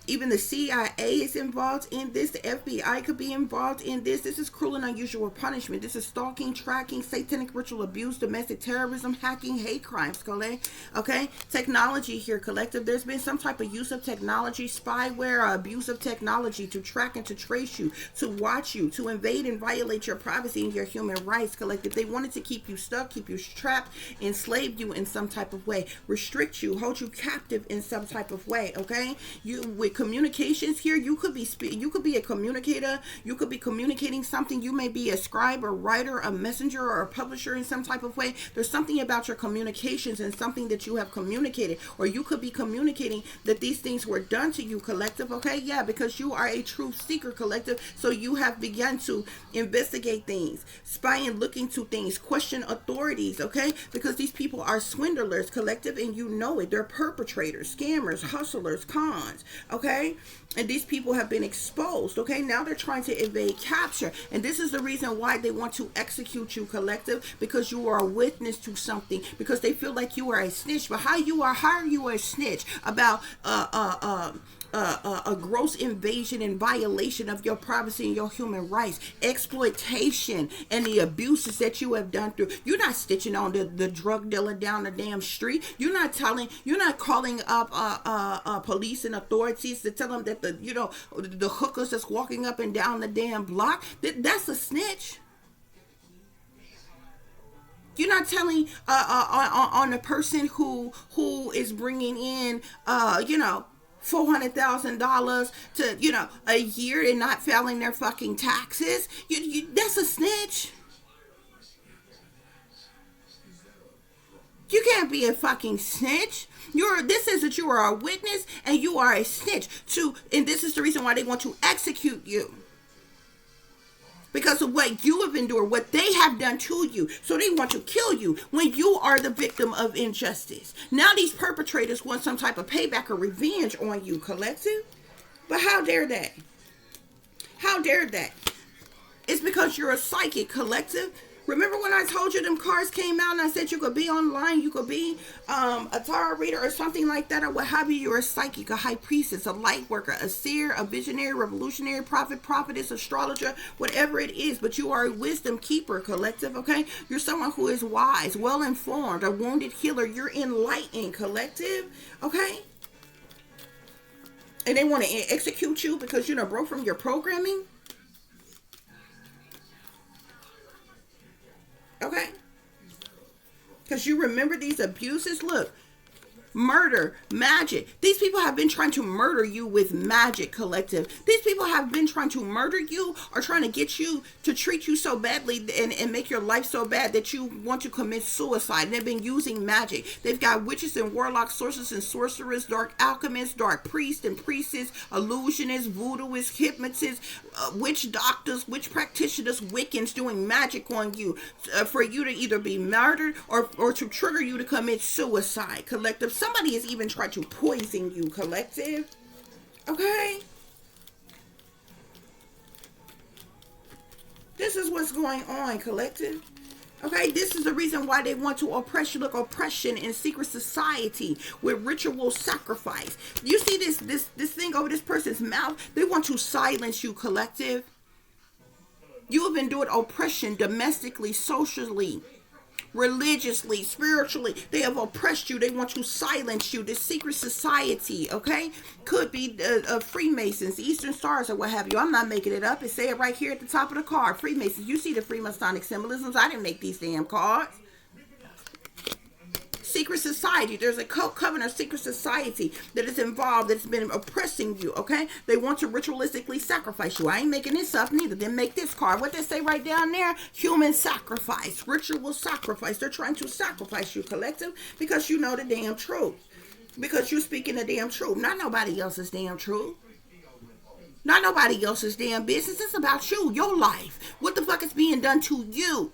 even the CIA is involved in this. The FBI could be involved in this. This is cruel and unusual punishment. This is stalking, tracking, satanic ritual abuse, domestic terrorism, hacking, hate crimes, okay? Technology here, collective. There's been some type of use of technology, spyware, or abuse of technology to track and to trace you, to watch you, to invade and violate your privacy and your human rights, collective. They wanted to keep you stuck, keep you trapped, enslave you in some type of way, restrict you, hold you captive in some type of way, okay? With communications here, you could be a communicator, you could be communicating something. You may be a scribe, a writer, a messenger, or a publisher in some type of way. There's something about your communications and something that you have communicated, or you could be communicating that these things were done to you, collective. Okay, yeah, because you are a truth seeker, collective, so you have begun to investigate things, spy and look into things, question authorities, okay, because these people are swindlers, collective, and you know it. They're perpetrators, scammers, hustlers, cons, okay. And these people have been exposed. Okay, now they're trying to evade capture, and this is the reason why they want to execute you, collective, because you are a witness to something, because they feel like you are a snitch. But how are you a snitch about a gross invasion and violation of your privacy and your human rights, exploitation, and the abuses that you have done through? You're not stitching on the drug dealer down the damn street. You're not calling up police and authorities to tell them that the hookers that's walking up and down the damn block, that's a snitch. You're not telling on the person who is bringing in $400,000 to a year and not filing their fucking taxes. That's a snitch. You can't be a fucking snitch. This says that you are a witness and you are a snitch. And this is the reason why they want to execute you. because of what you have endured, what they have done to you. So they want to kill you when you are the victim of injustice. Now these perpetrators want some type of payback or revenge on you, collective. But how dare they? How dare they? It's because you're a psychic, collective. Remember when I told you them cards came out and I said you could be online, you could be a tarot reader or something like that, or what have you. You're a psychic, a high priestess, a light worker, a seer, a visionary, revolutionary, prophet, prophetess, astrologer, whatever it is. But you are a wisdom keeper, collective, okay? You're someone who is wise, well-informed, a wounded healer. You're enlightened, collective, okay? And they want to execute you because you're broke from your programming. Okay? Because you remember these abuses? Look, murder, magic. These people have been trying to murder you with magic, collective. These people have been trying to murder you or trying to get you to treat you so badly and make your life so bad that you want to commit suicide. They've been using magic. They've got witches and warlocks, sorcerers and sorcerers, dark alchemists, dark priests and priestesses, illusionists, voodooists, hypnotists, witch doctors, witch practitioners, Wiccans doing magic on you for you to either be murdered or to trigger you to commit suicide, collective. Somebody has even tried to poison you, collective. Okay? This is what's going on, collective. Okay, this is the reason why they want to oppress you. Look, oppression in secret society with ritual sacrifice. You see this thing over this person's mouth? They want to silence you, collective. You have endured oppression domestically, socially, religiously, spiritually. They have oppressed you. They want to silence you. This secret society, okay, could be Freemasons, Eastern Stars, or what have you. I'm not making it up. It say it right here at the top of the card. Freemasons. You see the Freemasonic symbolisms. I didn't make these damn cards. Secret society. There's a covenant of secret society that is involved, that's been oppressing you, okay? They want to ritualistically sacrifice you. I ain't making this up neither. Then make this card. What they say right down there? Human sacrifice. Ritual sacrifice. They're trying to sacrifice you, collective, because you know the damn truth. Because you're speaking the damn truth. Not nobody else's damn truth. Not nobody else's damn business. It's about you, your life. What the fuck is being done to you?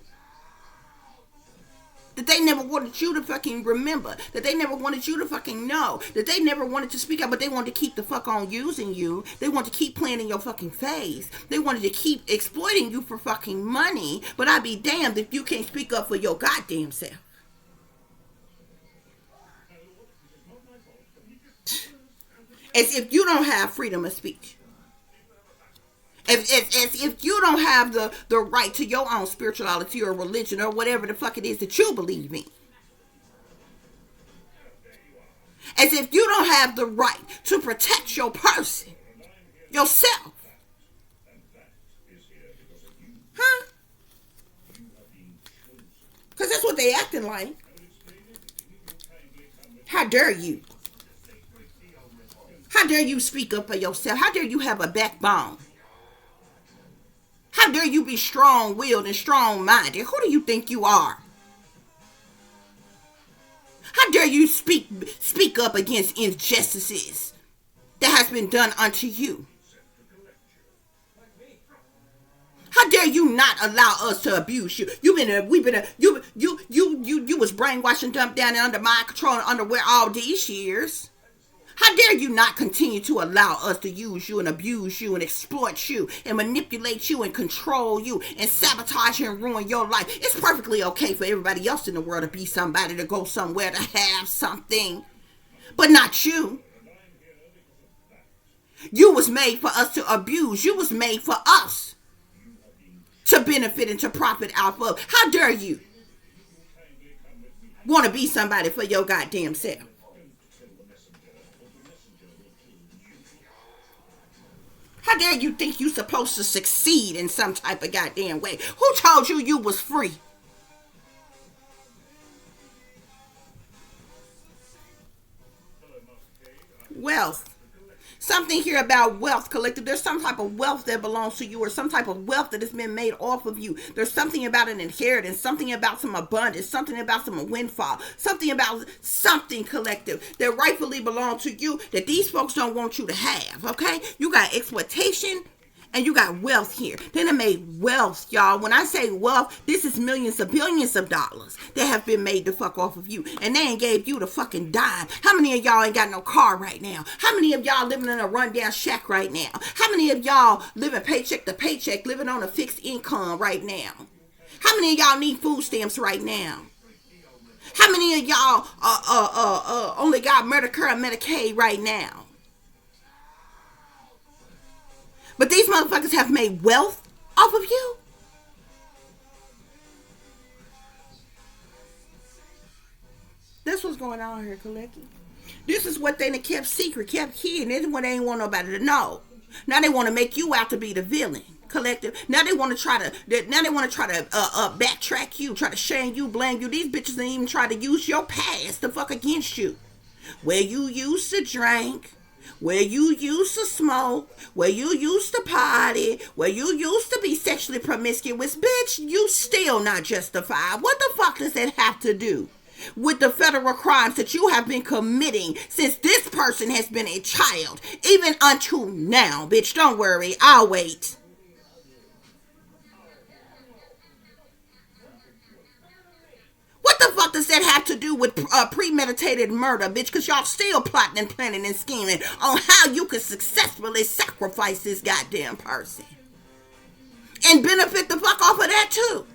That they never wanted you to fucking remember. That they never wanted you to fucking know. That they never wanted to speak up, but they wanted to keep the fuck on using you. They wanted to keep playing in your fucking face. They wanted to keep exploiting you for fucking money. But I'd be damned if you can't speak up for your goddamn self. As if you don't have freedom of speech. As if you don't have the right to your own spirituality or religion or whatever the fuck it is that you believe in. As if you don't have the right to protect your person, yourself. Huh? Because that's what they acting like. How dare you? How dare you speak up for yourself? How dare you have a backbone? How dare you be strong-willed and strong-minded? Who do you think you are? How dare you speak up against injustices that has been done unto you? How dare you not allow us to abuse you? You was brainwashed and dumped down and under my control and underwear all these years. How dare you not continue to allow us to use you and abuse you and exploit you and manipulate you and control you and sabotage you and ruin your life? It's perfectly okay for everybody else in the world to be somebody, to go somewhere, to have something, but not you. You was made for us to abuse. You was made for us to benefit and to profit out of. How dare you want to be somebody for your goddamn self? How dare you think you supposed to succeed in some type of goddamn way? Who told you you was free? Wealth. Something here about wealth, collective. There's some type of wealth that belongs to you, or some type of wealth that has been made off of you. There's something about an inheritance, something about some abundance, something about some windfall, something about something, collective, that rightfully belongs to you that these folks don't want you to have, okay? You got exploitation And you got wealth here. Then it made wealth, y'all. When I say wealth, this is millions of billions of dollars that have been made to fuck off of you. And they ain't gave you the fucking dime. How many of y'all ain't got no car right now? How many of y'all living in a rundown shack right now? How many of y'all living paycheck to paycheck, living on a fixed income right now? How many of y'all need food stamps right now? How many of y'all only got Medicare and Medicaid right now? But these motherfuckers have made wealth off of you. That's what's going on here, collective. This is what they kept secret, kept hidden. This is what they ain't want nobody to know. Now they want to make you out to be the villain, collective. Now they want to try to. Backtrack you, try to shame you, blame you. These bitches ain't even try to use your past to fuck against you. Where you used to drink, where you used to smoke, where you used to party, where you used to be sexually promiscuous, bitch, you still not justified. What the fuck does that have to do with the federal crimes that you have been committing since this person has been a child, even unto now? Bitch, don't worry, I'll wait. What the fuck does that have to do with premeditated murder, bitch? Because y'all still plotting and planning and scheming on how you could successfully sacrifice this goddamn person. And benefit the fuck off of that too.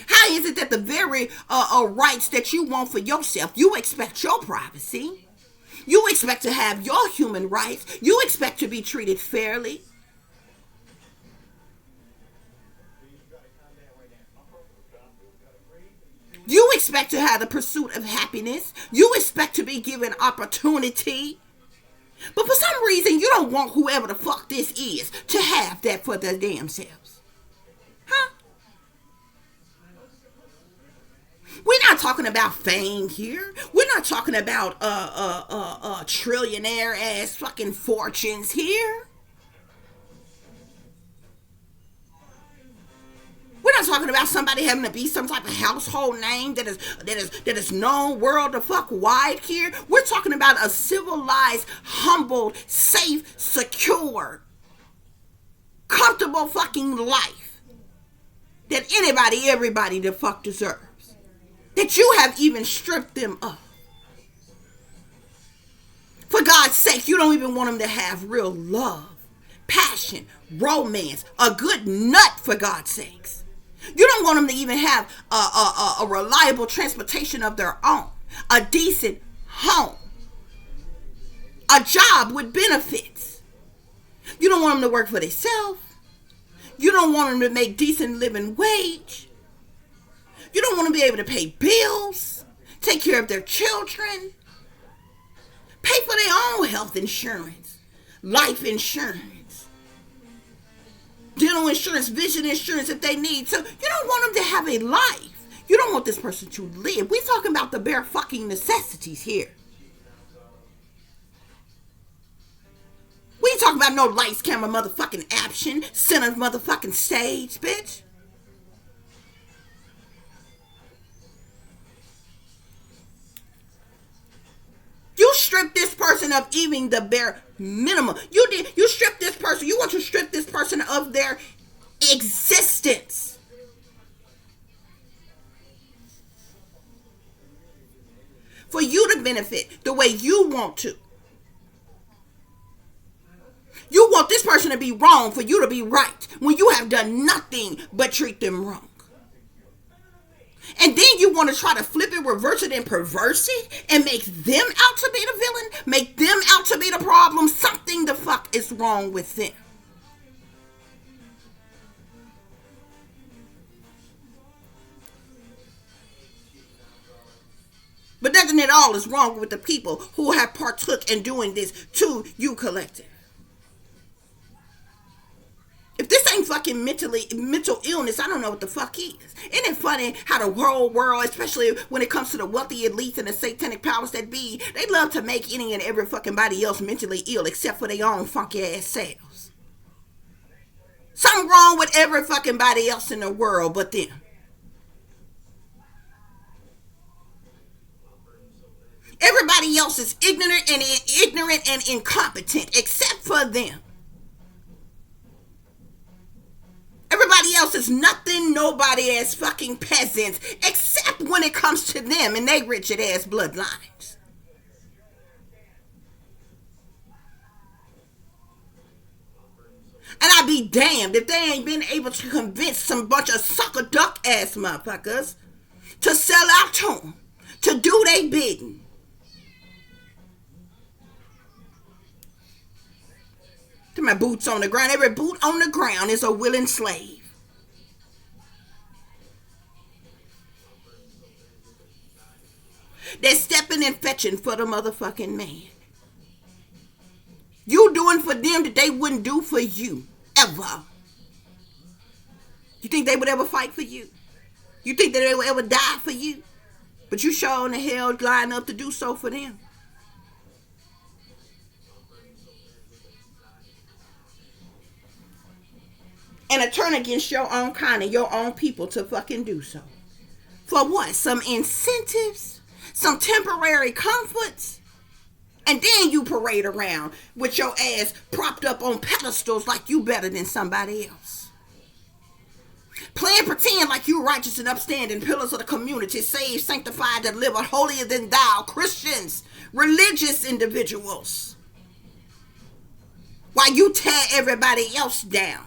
How is it that the very rights that you want for yourself, you expect your privacy, you expect to have your human rights, you expect to be treated fairly? You expect to have the pursuit of happiness. You expect to be given opportunity. But for some reason, you don't want whoever the fuck this is to have that for their damn selves. Huh? We're not talking about fame here. We're not talking about trillionaire ass fucking fortunes here. We're not talking about somebody having to be some type of household name that is known world the fuck wide here. We're talking about a civilized, humble, safe, secure, comfortable fucking life that everybody the fuck deserves. That you have even stripped them of. For God's sake, you don't even want them to have real love, passion, romance, a good nut, for God's sakes. You don't want them to even have a reliable transportation of their own, a decent home, a job with benefits. You don't want them to work for themselves. You don't want them to make decent living wage. You don't want to be able to pay bills, take care of their children, pay for their own health insurance, life insurance, dental insurance, vision insurance if they need. So you don't want them to have a life. You don't want this person to live. We're talking about the bare fucking necessities here. We ain't talking about no lights, camera, motherfucking action, center motherfucking stage, bitch. You strip this person of even the bare minimum. You strip this person. You want to strip this person of their existence. For you to benefit the way you want to. You want this person to be wrong for you to be right when you have done nothing but treat them wrong. And then you want to try to flip it, reverse it, and perverse it and make them out to be the villain, make them out to be the problem. Something the fuck is wrong with them. But nothing at all is wrong with the people who have partook in doing this to you, collective. If this ain't fucking mental illness, I don't know what the fuck is. Isn't it funny how the whole world, especially when it comes to the wealthy elites and the satanic powers that be, they love to make any and every fucking body else mentally ill except for their own funky ass selves. Something wrong with every fucking body else in the world but them. Everybody else is ignorant and incompetent except for them. Everybody else is nothing, nobody as fucking peasants, except when it comes to them and they Richard ass bloodlines. And I be damned if they ain't been able to convince some bunch of sucker duck ass motherfuckers to sell out to them, to do they bidding. To my boots on the ground. Every boot on the ground is a willing slave. They're stepping and fetching for the motherfucking man. You doing for them that they wouldn't do for you. Ever. You think they would ever fight for you? You think that they would ever die for you? But you sure in the hell line up to do so for them. And to turn against your own kind and your own people to fucking do so. For what? Some incentives? Some temporary comforts? And then you parade around with your ass propped up on pedestals like you better than somebody else. Playing pretend like you righteous and upstanding pillars of the community, saved, sanctified, delivered, holier than thou, Christians, religious individuals. While you tear everybody else down.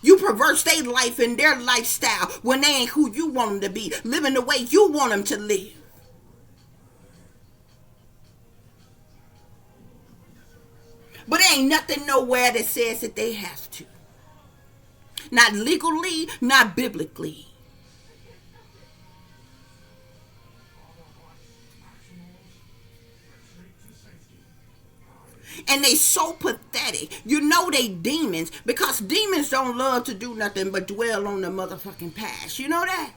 You perverse their life and their lifestyle when they ain't who you want them to be, living the way you want them to live. But there ain't nothing nowhere that says that they have to. Not legally, not biblically. And they so pathetic. You know they demons, because demons don't love to do nothing but dwell on the motherfucking past. You know that?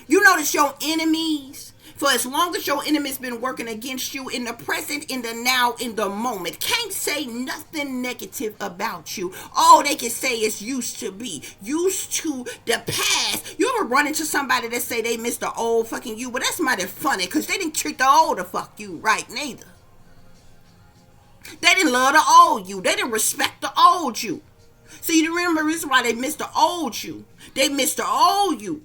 You notice your enemies, for as long as your enemy's been working against you in the present, in the now, in the moment, can't say nothing negative about you. All they can say is used to be, used to the past. You ever run into somebody that say they miss the old fucking you? Well, that's mighty funny, because they didn't treat the old to fuck you right neither. They didn't love the old you. They didn't respect the old you. So you remember the reason why they missed the old you. They missed the old you.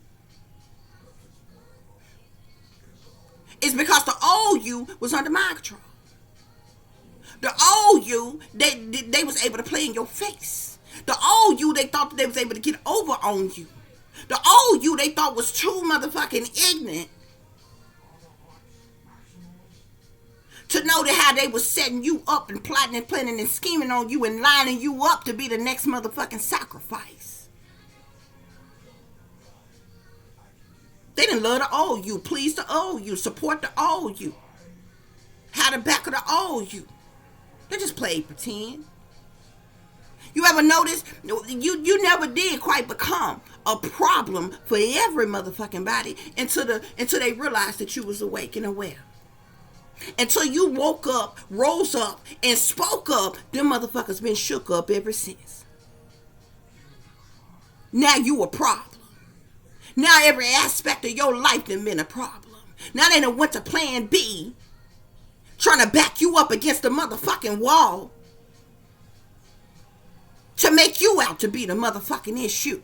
It's because the old you was under my control. The old you, they was able to play in your face. The old you, they thought that they was able to get over on you. The old you, they thought was too motherfucking ignorant to know that how they was setting you up and plotting and planning and scheming on you and lining you up to be the next motherfucking sacrifice. They didn't love the old you, please the old you, support the old you, have the back of the old you. They just played pretend. You ever notice you never did quite become a problem for every motherfucking body until they realized that you was awake and aware. Until you woke up, rose up, and spoke up, them motherfuckers been shook up ever since. Now you a problem. Now every aspect of your life done been a problem. Now they done went to plan B, trying to back you up against the motherfucking wall to make you out to be the motherfucking issue.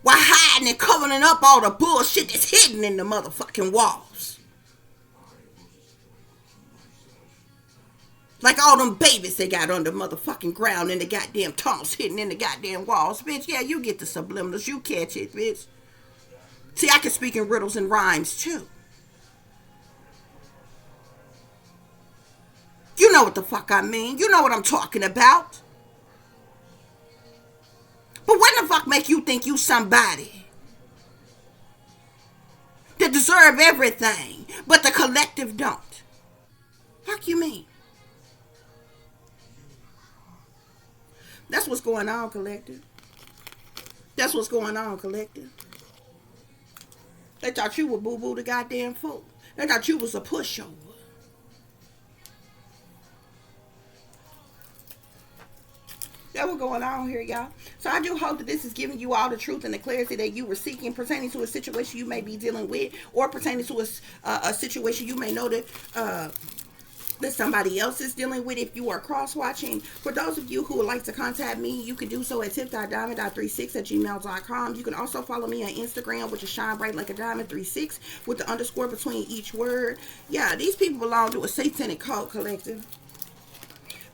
While hiding and covering up all the bullshit that's hidden in the motherfucking walls. Like all them babies they got under motherfucking ground in the goddamn tunnels hidden in the goddamn walls. Bitch, yeah, you get the subliminals. You catch it, bitch. See, I can speak in riddles and rhymes, too. You know what the fuck I mean. You know what I'm talking about. But what the fuck make you think you somebody that deserve everything, but the collective don't? Fuck you mean? That's what's going on, collective. That's what's going on, collective. They thought you were boo-boo the goddamn fool. They thought you was a pushover. That was going on here, y'all. So I do hope that this is giving you all the truth and the clarity that you were seeking pertaining to a situation you may be dealing with, or pertaining to a situation you may know that somebody else is dealing with. If you are cross-watching, for those of you who would like to contact me, you can do so at tip.diamond.36@gmail.com. You can also follow me on Instagram, which is shine bright like a diamond 36 with the underscore between each word. Yeah, these people belong to a satanic cult collective.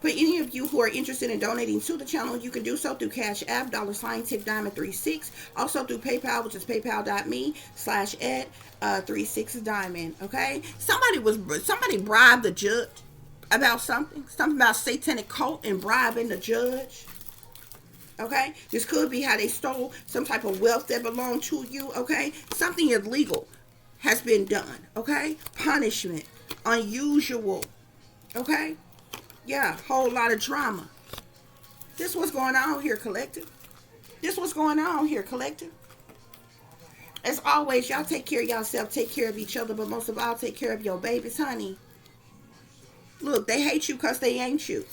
For any of you who are interested in donating to the channel, you can do so through CASHAPP, $tip-diamond36. Also through PayPal, which is paypal.me/@36diamond. Okay? Somebody bribed the judge about something about satanic cult and bribing the judge. Okay? This could be how they stole some type of wealth that belonged to you. Okay? Something illegal has been done. Okay? Punishment. Unusual. Okay? Yeah, whole lot of drama. This what's going on here, collective. This what's going on here, collective. As always, y'all take care of yourself, take care of each other, but most of all, take care of your babies, honey. Look, they hate you because they ain't you.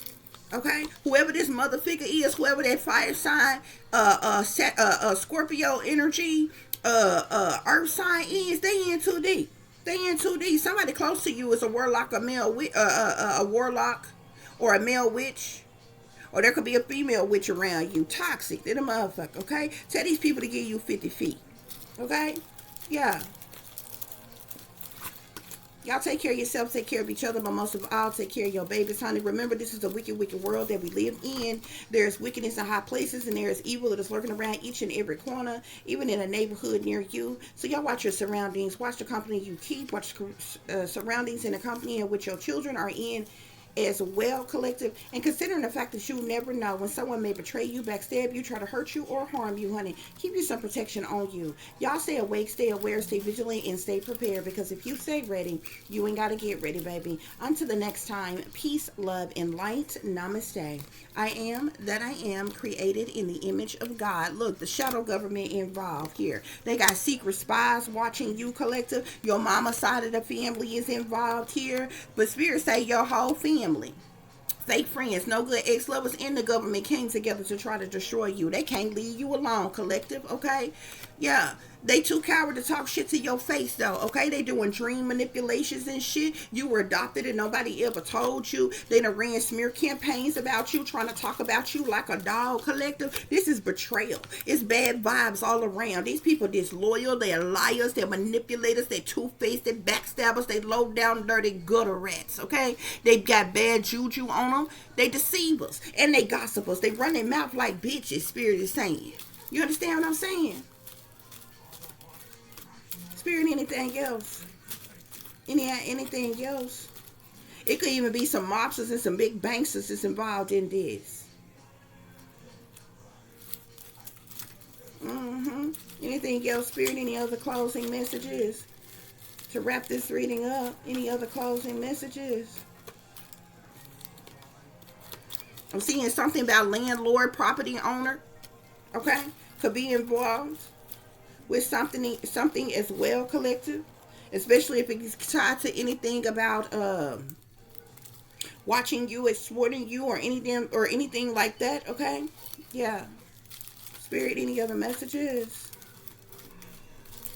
Okay? Whoever this mother figure is, whoever that fire sign, Scorpio energy, earth sign is, they in too deep. They in too deep. Somebody close to you is a warlock, a warlock, or a male witch, or there could be a female witch around you. Toxic. They're the motherfucker, okay? Tell these people to give you 50 feet, okay? Yeah. Y'all take care of yourself, take care of each other, but most of all, take care of your babies, honey. Remember, this is a wicked, wicked world that we live in. There's wickedness in high places, and there is evil that is lurking around each and every corner, even in a neighborhood near you. So y'all watch your surroundings. Watch the company you keep. Watch surroundings in the company in which your children are in as well, collective. And considering the fact that you never know when someone may betray you, backstab you, try to hurt you, or harm you, honey, keep you some protection on you. Y'all stay awake, stay aware, stay vigilant, and stay prepared, because if you stay ready, you ain't got to get ready, baby. Until the next time, peace, love, and light. Namaste. I am that I am, created in the image of God. Look, the shadow government involved here. They got secret spies watching you, collective. Your mama side of the family is involved here, but spirit say your whole family. Fake friends, no good ex-lovers in the government came together to try to destroy you. They can't leave you alone, collective, okay? Yeah, they too coward to talk shit to your face, though, okay? They doing dream manipulations and shit. You were adopted and nobody ever told you. They done ran smear campaigns about you, trying to talk about you like a dog, collective. This is betrayal. It's bad vibes all around. These people disloyal, they're liars, they're manipulators, they're two-faced, they're backstabbers, they low-down, dirty gutter rats, okay? They got bad juju on them. They deceivers and they gossipers. They run their mouth like bitches, spirit is saying. You understand what I'm saying? Spirit, anything else? Anything else? It could even be some mobsters and some big banksters that's involved in this. Anything else, Spirit? Any other closing messages? To wrap this reading up, any other closing messages? I'm seeing something about landlord, property owner, okay? Could be involved with something as well, collective. Especially if it's tied to anything about watching you, exploiting you, or anything like that, okay? Yeah. Spirit, any other messages?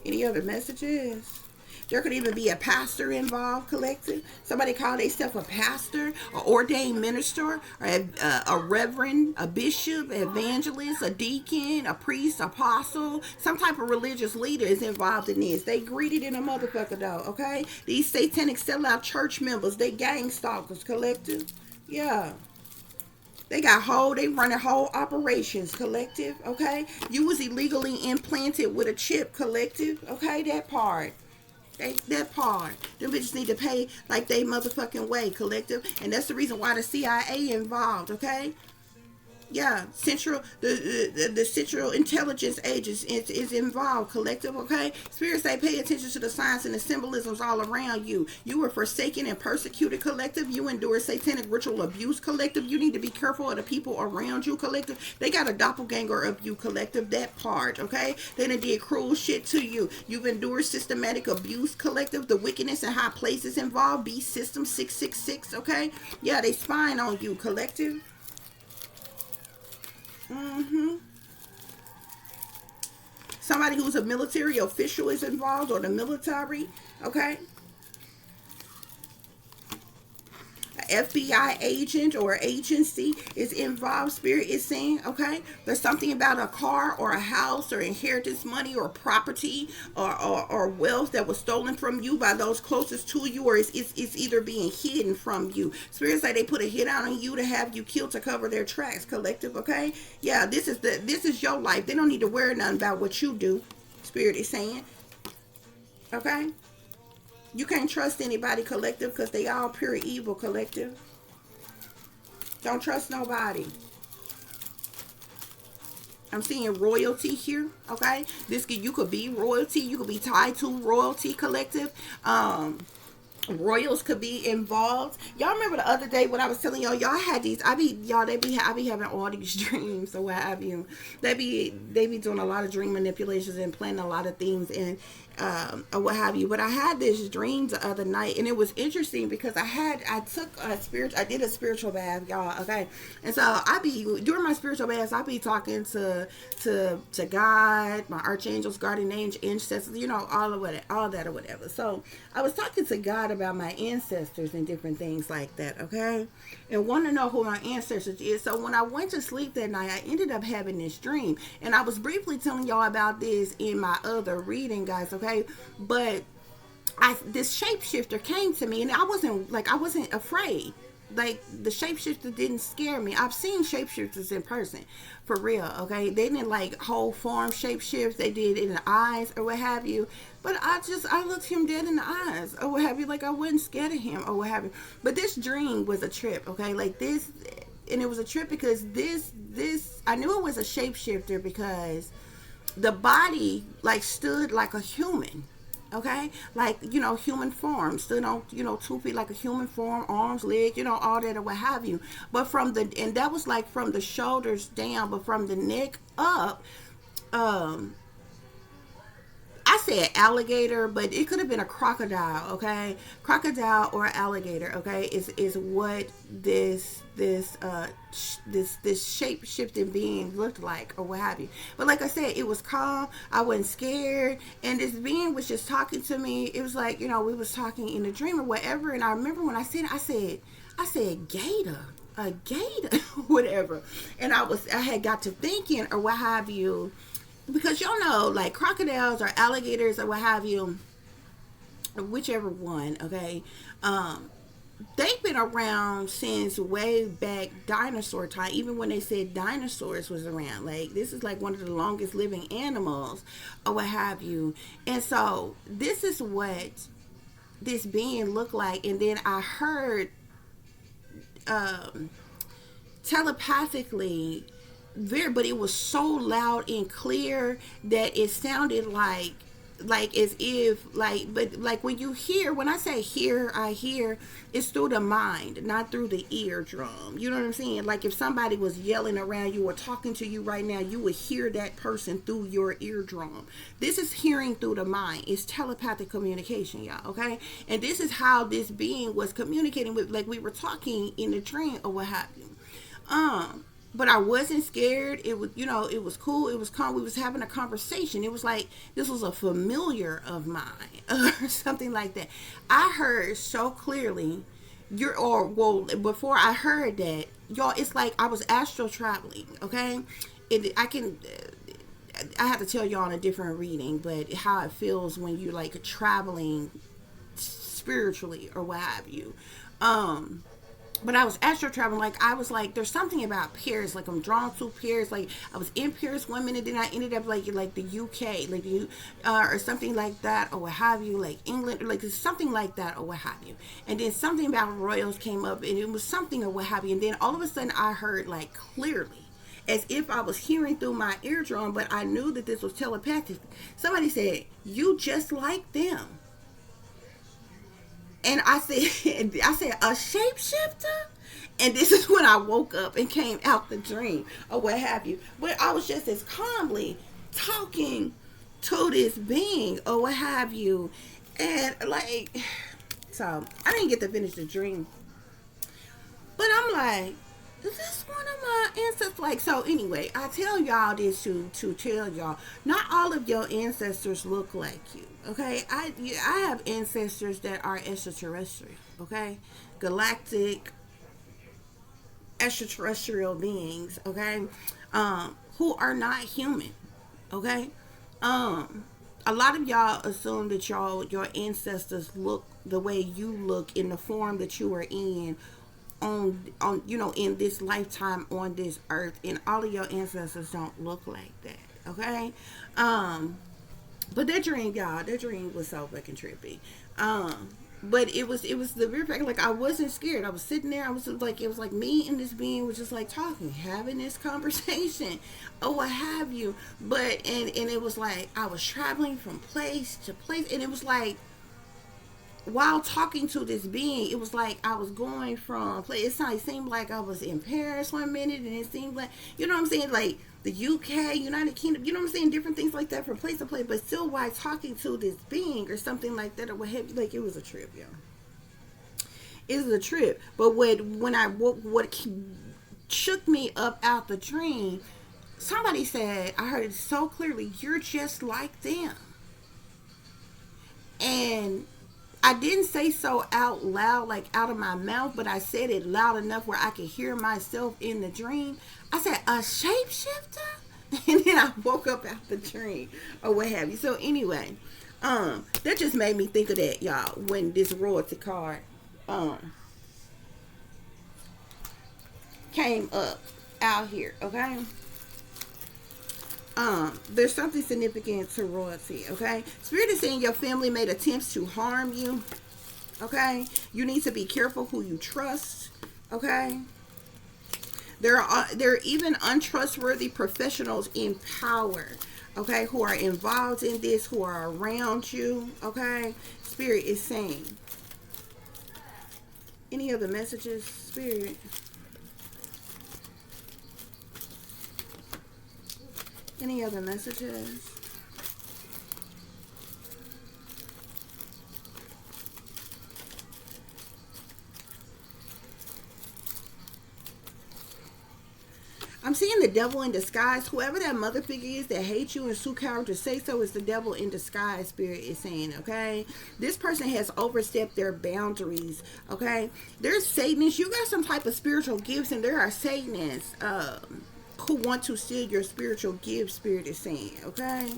Any other messages? There could even be a pastor involved, collective. Somebody call themselves a pastor, an ordained minister, or a reverend, a bishop, an evangelist, a deacon, a priest, apostle. Some type of religious leader is involved in this. They greeted in a motherfucker, though, okay? These satanic sellout church members, they gang stalkers, collective. Yeah. They running whole operations, collective, okay? You was illegally implanted with a chip, collective, okay? That part. That part. Them bitches need to pay like they motherfucking way, collective. And that's the reason why the CIA involved, okay? Yeah, the Central Intelligence Agency is involved, collective, okay? Spirits say pay attention to the signs and the symbolisms all around you. You were forsaken and persecuted, collective. You endure satanic ritual abuse, collective. You need to be careful of the people around you, collective. They got a doppelganger of you, collective. That part, okay? They done did cruel shit to you. You've endured systematic abuse, collective. The wickedness in high places involved. Beast System 666, okay? Yeah, they spying on you, collective. Mm-hmm. Somebody who's a military official is involved, or the military, okay? FBI agent or agency is involved, spirit is saying, okay? There's something about a car or a house or inheritance money or property or wealth that was stolen from you by those closest to you, or it's either being hidden from you. Spirits say they put a hit out on you to have you killed to cover their tracks, collective, okay? Yeah, this is your life. They don't need to worry nothing about what you do, spirit is saying, okay? You can't trust anybody, collective, because they all pure evil, collective. Don't trust nobody. I'm seeing royalty here, okay? You could be royalty. You could be tied to royalty, collective. Royals could be involved. Y'all remember the other day when I was telling y'all had these, I be having all these dreams or what have you. They be doing a lot of dream manipulations and planning a lot of things and or what have you. But I had this dream the other night, and it was interesting because I did a spiritual bath, y'all, okay? And so during my spiritual baths, I be talking to God, my archangels, guardian angels, ancestors, all that or whatever. So I was talking to God about my ancestors and different things like that, okay? And want to know who my ancestors is. So when I went to sleep that night, I ended up having this dream, and I was briefly telling y'all about this in my other reading, guys, okay? But this shapeshifter came to me, and I wasn't afraid. Like, the shapeshifter didn't scare me. I've seen shapeshifters in person, for real, okay? They didn't like whole form shapeshift. They did in the eyes or what have you. But I looked him dead in the eyes or what have you. Like, I wasn't scared of him or what have you. But this dream was a trip, okay? Like this, and it was a trip because this, I knew it was a shapeshifter because the body like stood like a human. Okay, like, human form, stood on, 2 feet like a human form, arms, legs, all that or what have you. But and that was like from the shoulders down, but from the neck up, I said alligator, but it could have been a crocodile, okay? Crocodile or alligator, okay, is what this shape shifting being looked like or what have you. But like I said, it was calm. I wasn't scared, and this being was just talking to me. It was like, we was talking in a dream or whatever. And I remember when I said it, I said gator, a gator, whatever. And I had got to thinking or what have you. Because y'all know, like, crocodiles or alligators or what have you, whichever one, okay, they've been around since way back dinosaur time, even when they said dinosaurs was around. Like, this is like one of the longest living animals or what have you. And so this is what this being looked like. And then I heard telepathically, but it was so loud and clear that it sounded like as if but like when I say I hear, it's through the mind, not through the eardrum. You know what I'm saying? Like, if somebody was yelling around you or talking to you right now, you would hear that person through your eardrum. This is hearing through the mind. It's telepathic communication, y'all, okay? And this is how this being was communicating with, like, we were talking in the dream or what have you. But I wasn't scared. It was, it was cool. It was calm. We was having a conversation. It was like this was a familiar of mine or something like that. I heard so clearly. Before I heard that, y'all, it's like I was astral traveling. Okay, I have to tell y'all in a different reading, but how it feels when you're like traveling spiritually or what have you. But I was astral traveling, like, I was like, there's something about Paris, like, I'm drawn to Paris, like, I was in Paris one minute, then I ended up, like the UK, like, or something like that, or what have you, like, England, like, something like that, or what have you, and then something about royals came up, and it was something, or what have you, and then all of a sudden, I heard, like, clearly, as if I was hearing through my eardrum, but I knew that this was telepathic. Somebody said, you just like them. And I said, a shapeshifter? And this is when I woke up and came out the dream or what have you. But I was just as calmly talking to this being or what have you. And so I didn't get to finish the dream. But I'm like, this one of my ancestors? Like, so anyway, I tell y'all this to tell y'all, not all of your ancestors look like you. Okay, I have ancestors that are extraterrestrial. Okay, galactic extraterrestrial beings. Okay, who are not human. Okay, um, a lot of y'all assume that your ancestors look the way you look in the form that you are in on in this lifetime on this earth, and all of your ancestors don't look like that. Okay, um but that dream, y'all, that dream was so fucking trippy. um but it was the weird fact, like, I wasn't scared. I was sitting there, I was like, it was like me and this being was just like talking, having this conversation or what have you. But and it was like I was traveling from place to place, and it was like, while talking to this being, it was like I was going from place. It seemed like I was in Paris one minute, and it seemed like, you know what I'm saying, like the UK, United Kingdom, you know what I'm saying, different things like that from place to place. But still, while talking to this being or something like that, or what have you, like, it was a trip, yo. It was a trip. But when I woke, what shook me up out the dream, somebody said, I heard it so clearly, "You're just like them." And I didn't say so out loud, like out of my mouth, but I said it loud enough where I could hear myself in the dream. I said, "A shapeshifter?" And then I woke up out the dream or what have you. So anyway, that just made me think of that, y'all, when this royalty card came up out here, okay? There's something significant to royalty, okay? Spirit is saying your family made attempts to harm you, okay? You need to be careful who you trust, okay? There are even untrustworthy professionals in power, okay, who are involved in this, who are around you, okay? Spirit is saying. Any other messages, Spirit? Any other messages? I'm seeing the devil in disguise. Whoever that mother figure is that hates you and Sue characters say so is the devil in disguise, Spirit is saying, okay? This person has overstepped their boundaries, okay? There's Satanists. You got some type of spiritual gifts, and there are Satanists who want to steal your spiritual gifts, Spirit is saying, okay?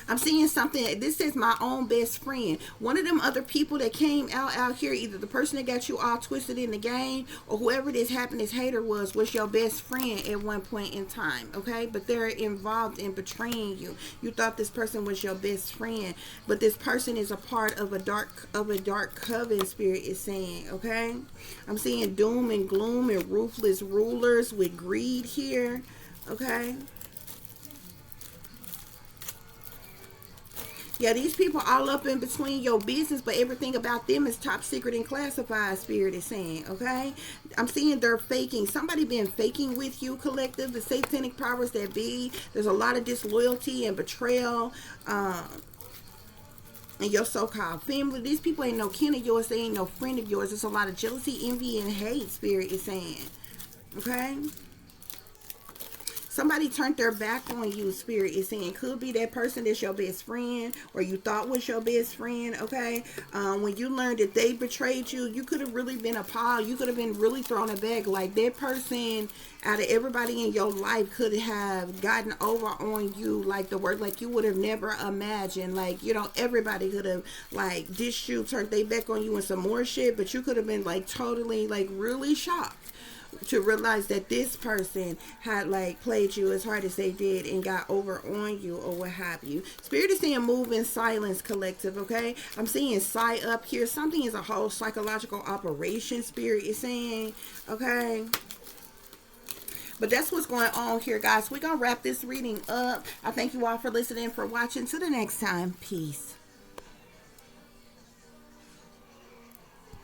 I'm seeing something. This says my own best friend. One of them other people that came out here, either the person that got you all twisted in the game, or whoever this happiness hater was your best friend at one point in time. Okay, but they're involved in betraying you. You thought this person was your best friend, but this person is a part of a dark coven. Spirit is saying. Okay, I'm seeing doom and gloom and ruthless rulers with greed here. Okay. Yeah, these people all up in between your business, but everything about them is top secret and classified, Spirit is saying, okay? I'm seeing they're faking. Somebody been faking with you, collective, the satanic powers that be. There's a lot of disloyalty and betrayal in your so-called family. These people ain't no kin of yours. They ain't no friend of yours. There's a lot of jealousy, envy, and hate, Spirit is saying, okay? Somebody turned their back on you, Spirit is saying. Could be that person that's your best friend, or you thought was your best friend, okay? When you learned that they betrayed you, you could have really been appalled. You could have been really thrown aback. Like, that person, out of everybody in your life, could have gotten over on you, like the word, like you would have never imagined. Like, you know, everybody could have, like, dished you, turned their back on you and some more shit, but you could have been, like, totally, like, really shocked to realize that this person had, like, played you as hard as they did and got over on you or what have you. Spirit is saying move in silence, collective, okay? I'm seeing psi up here. Something is a whole psychological operation, Spirit is saying, okay? But that's what's going on here, guys. We're going to wrap this reading up. I thank you all for listening, for watching. Till the next time, peace.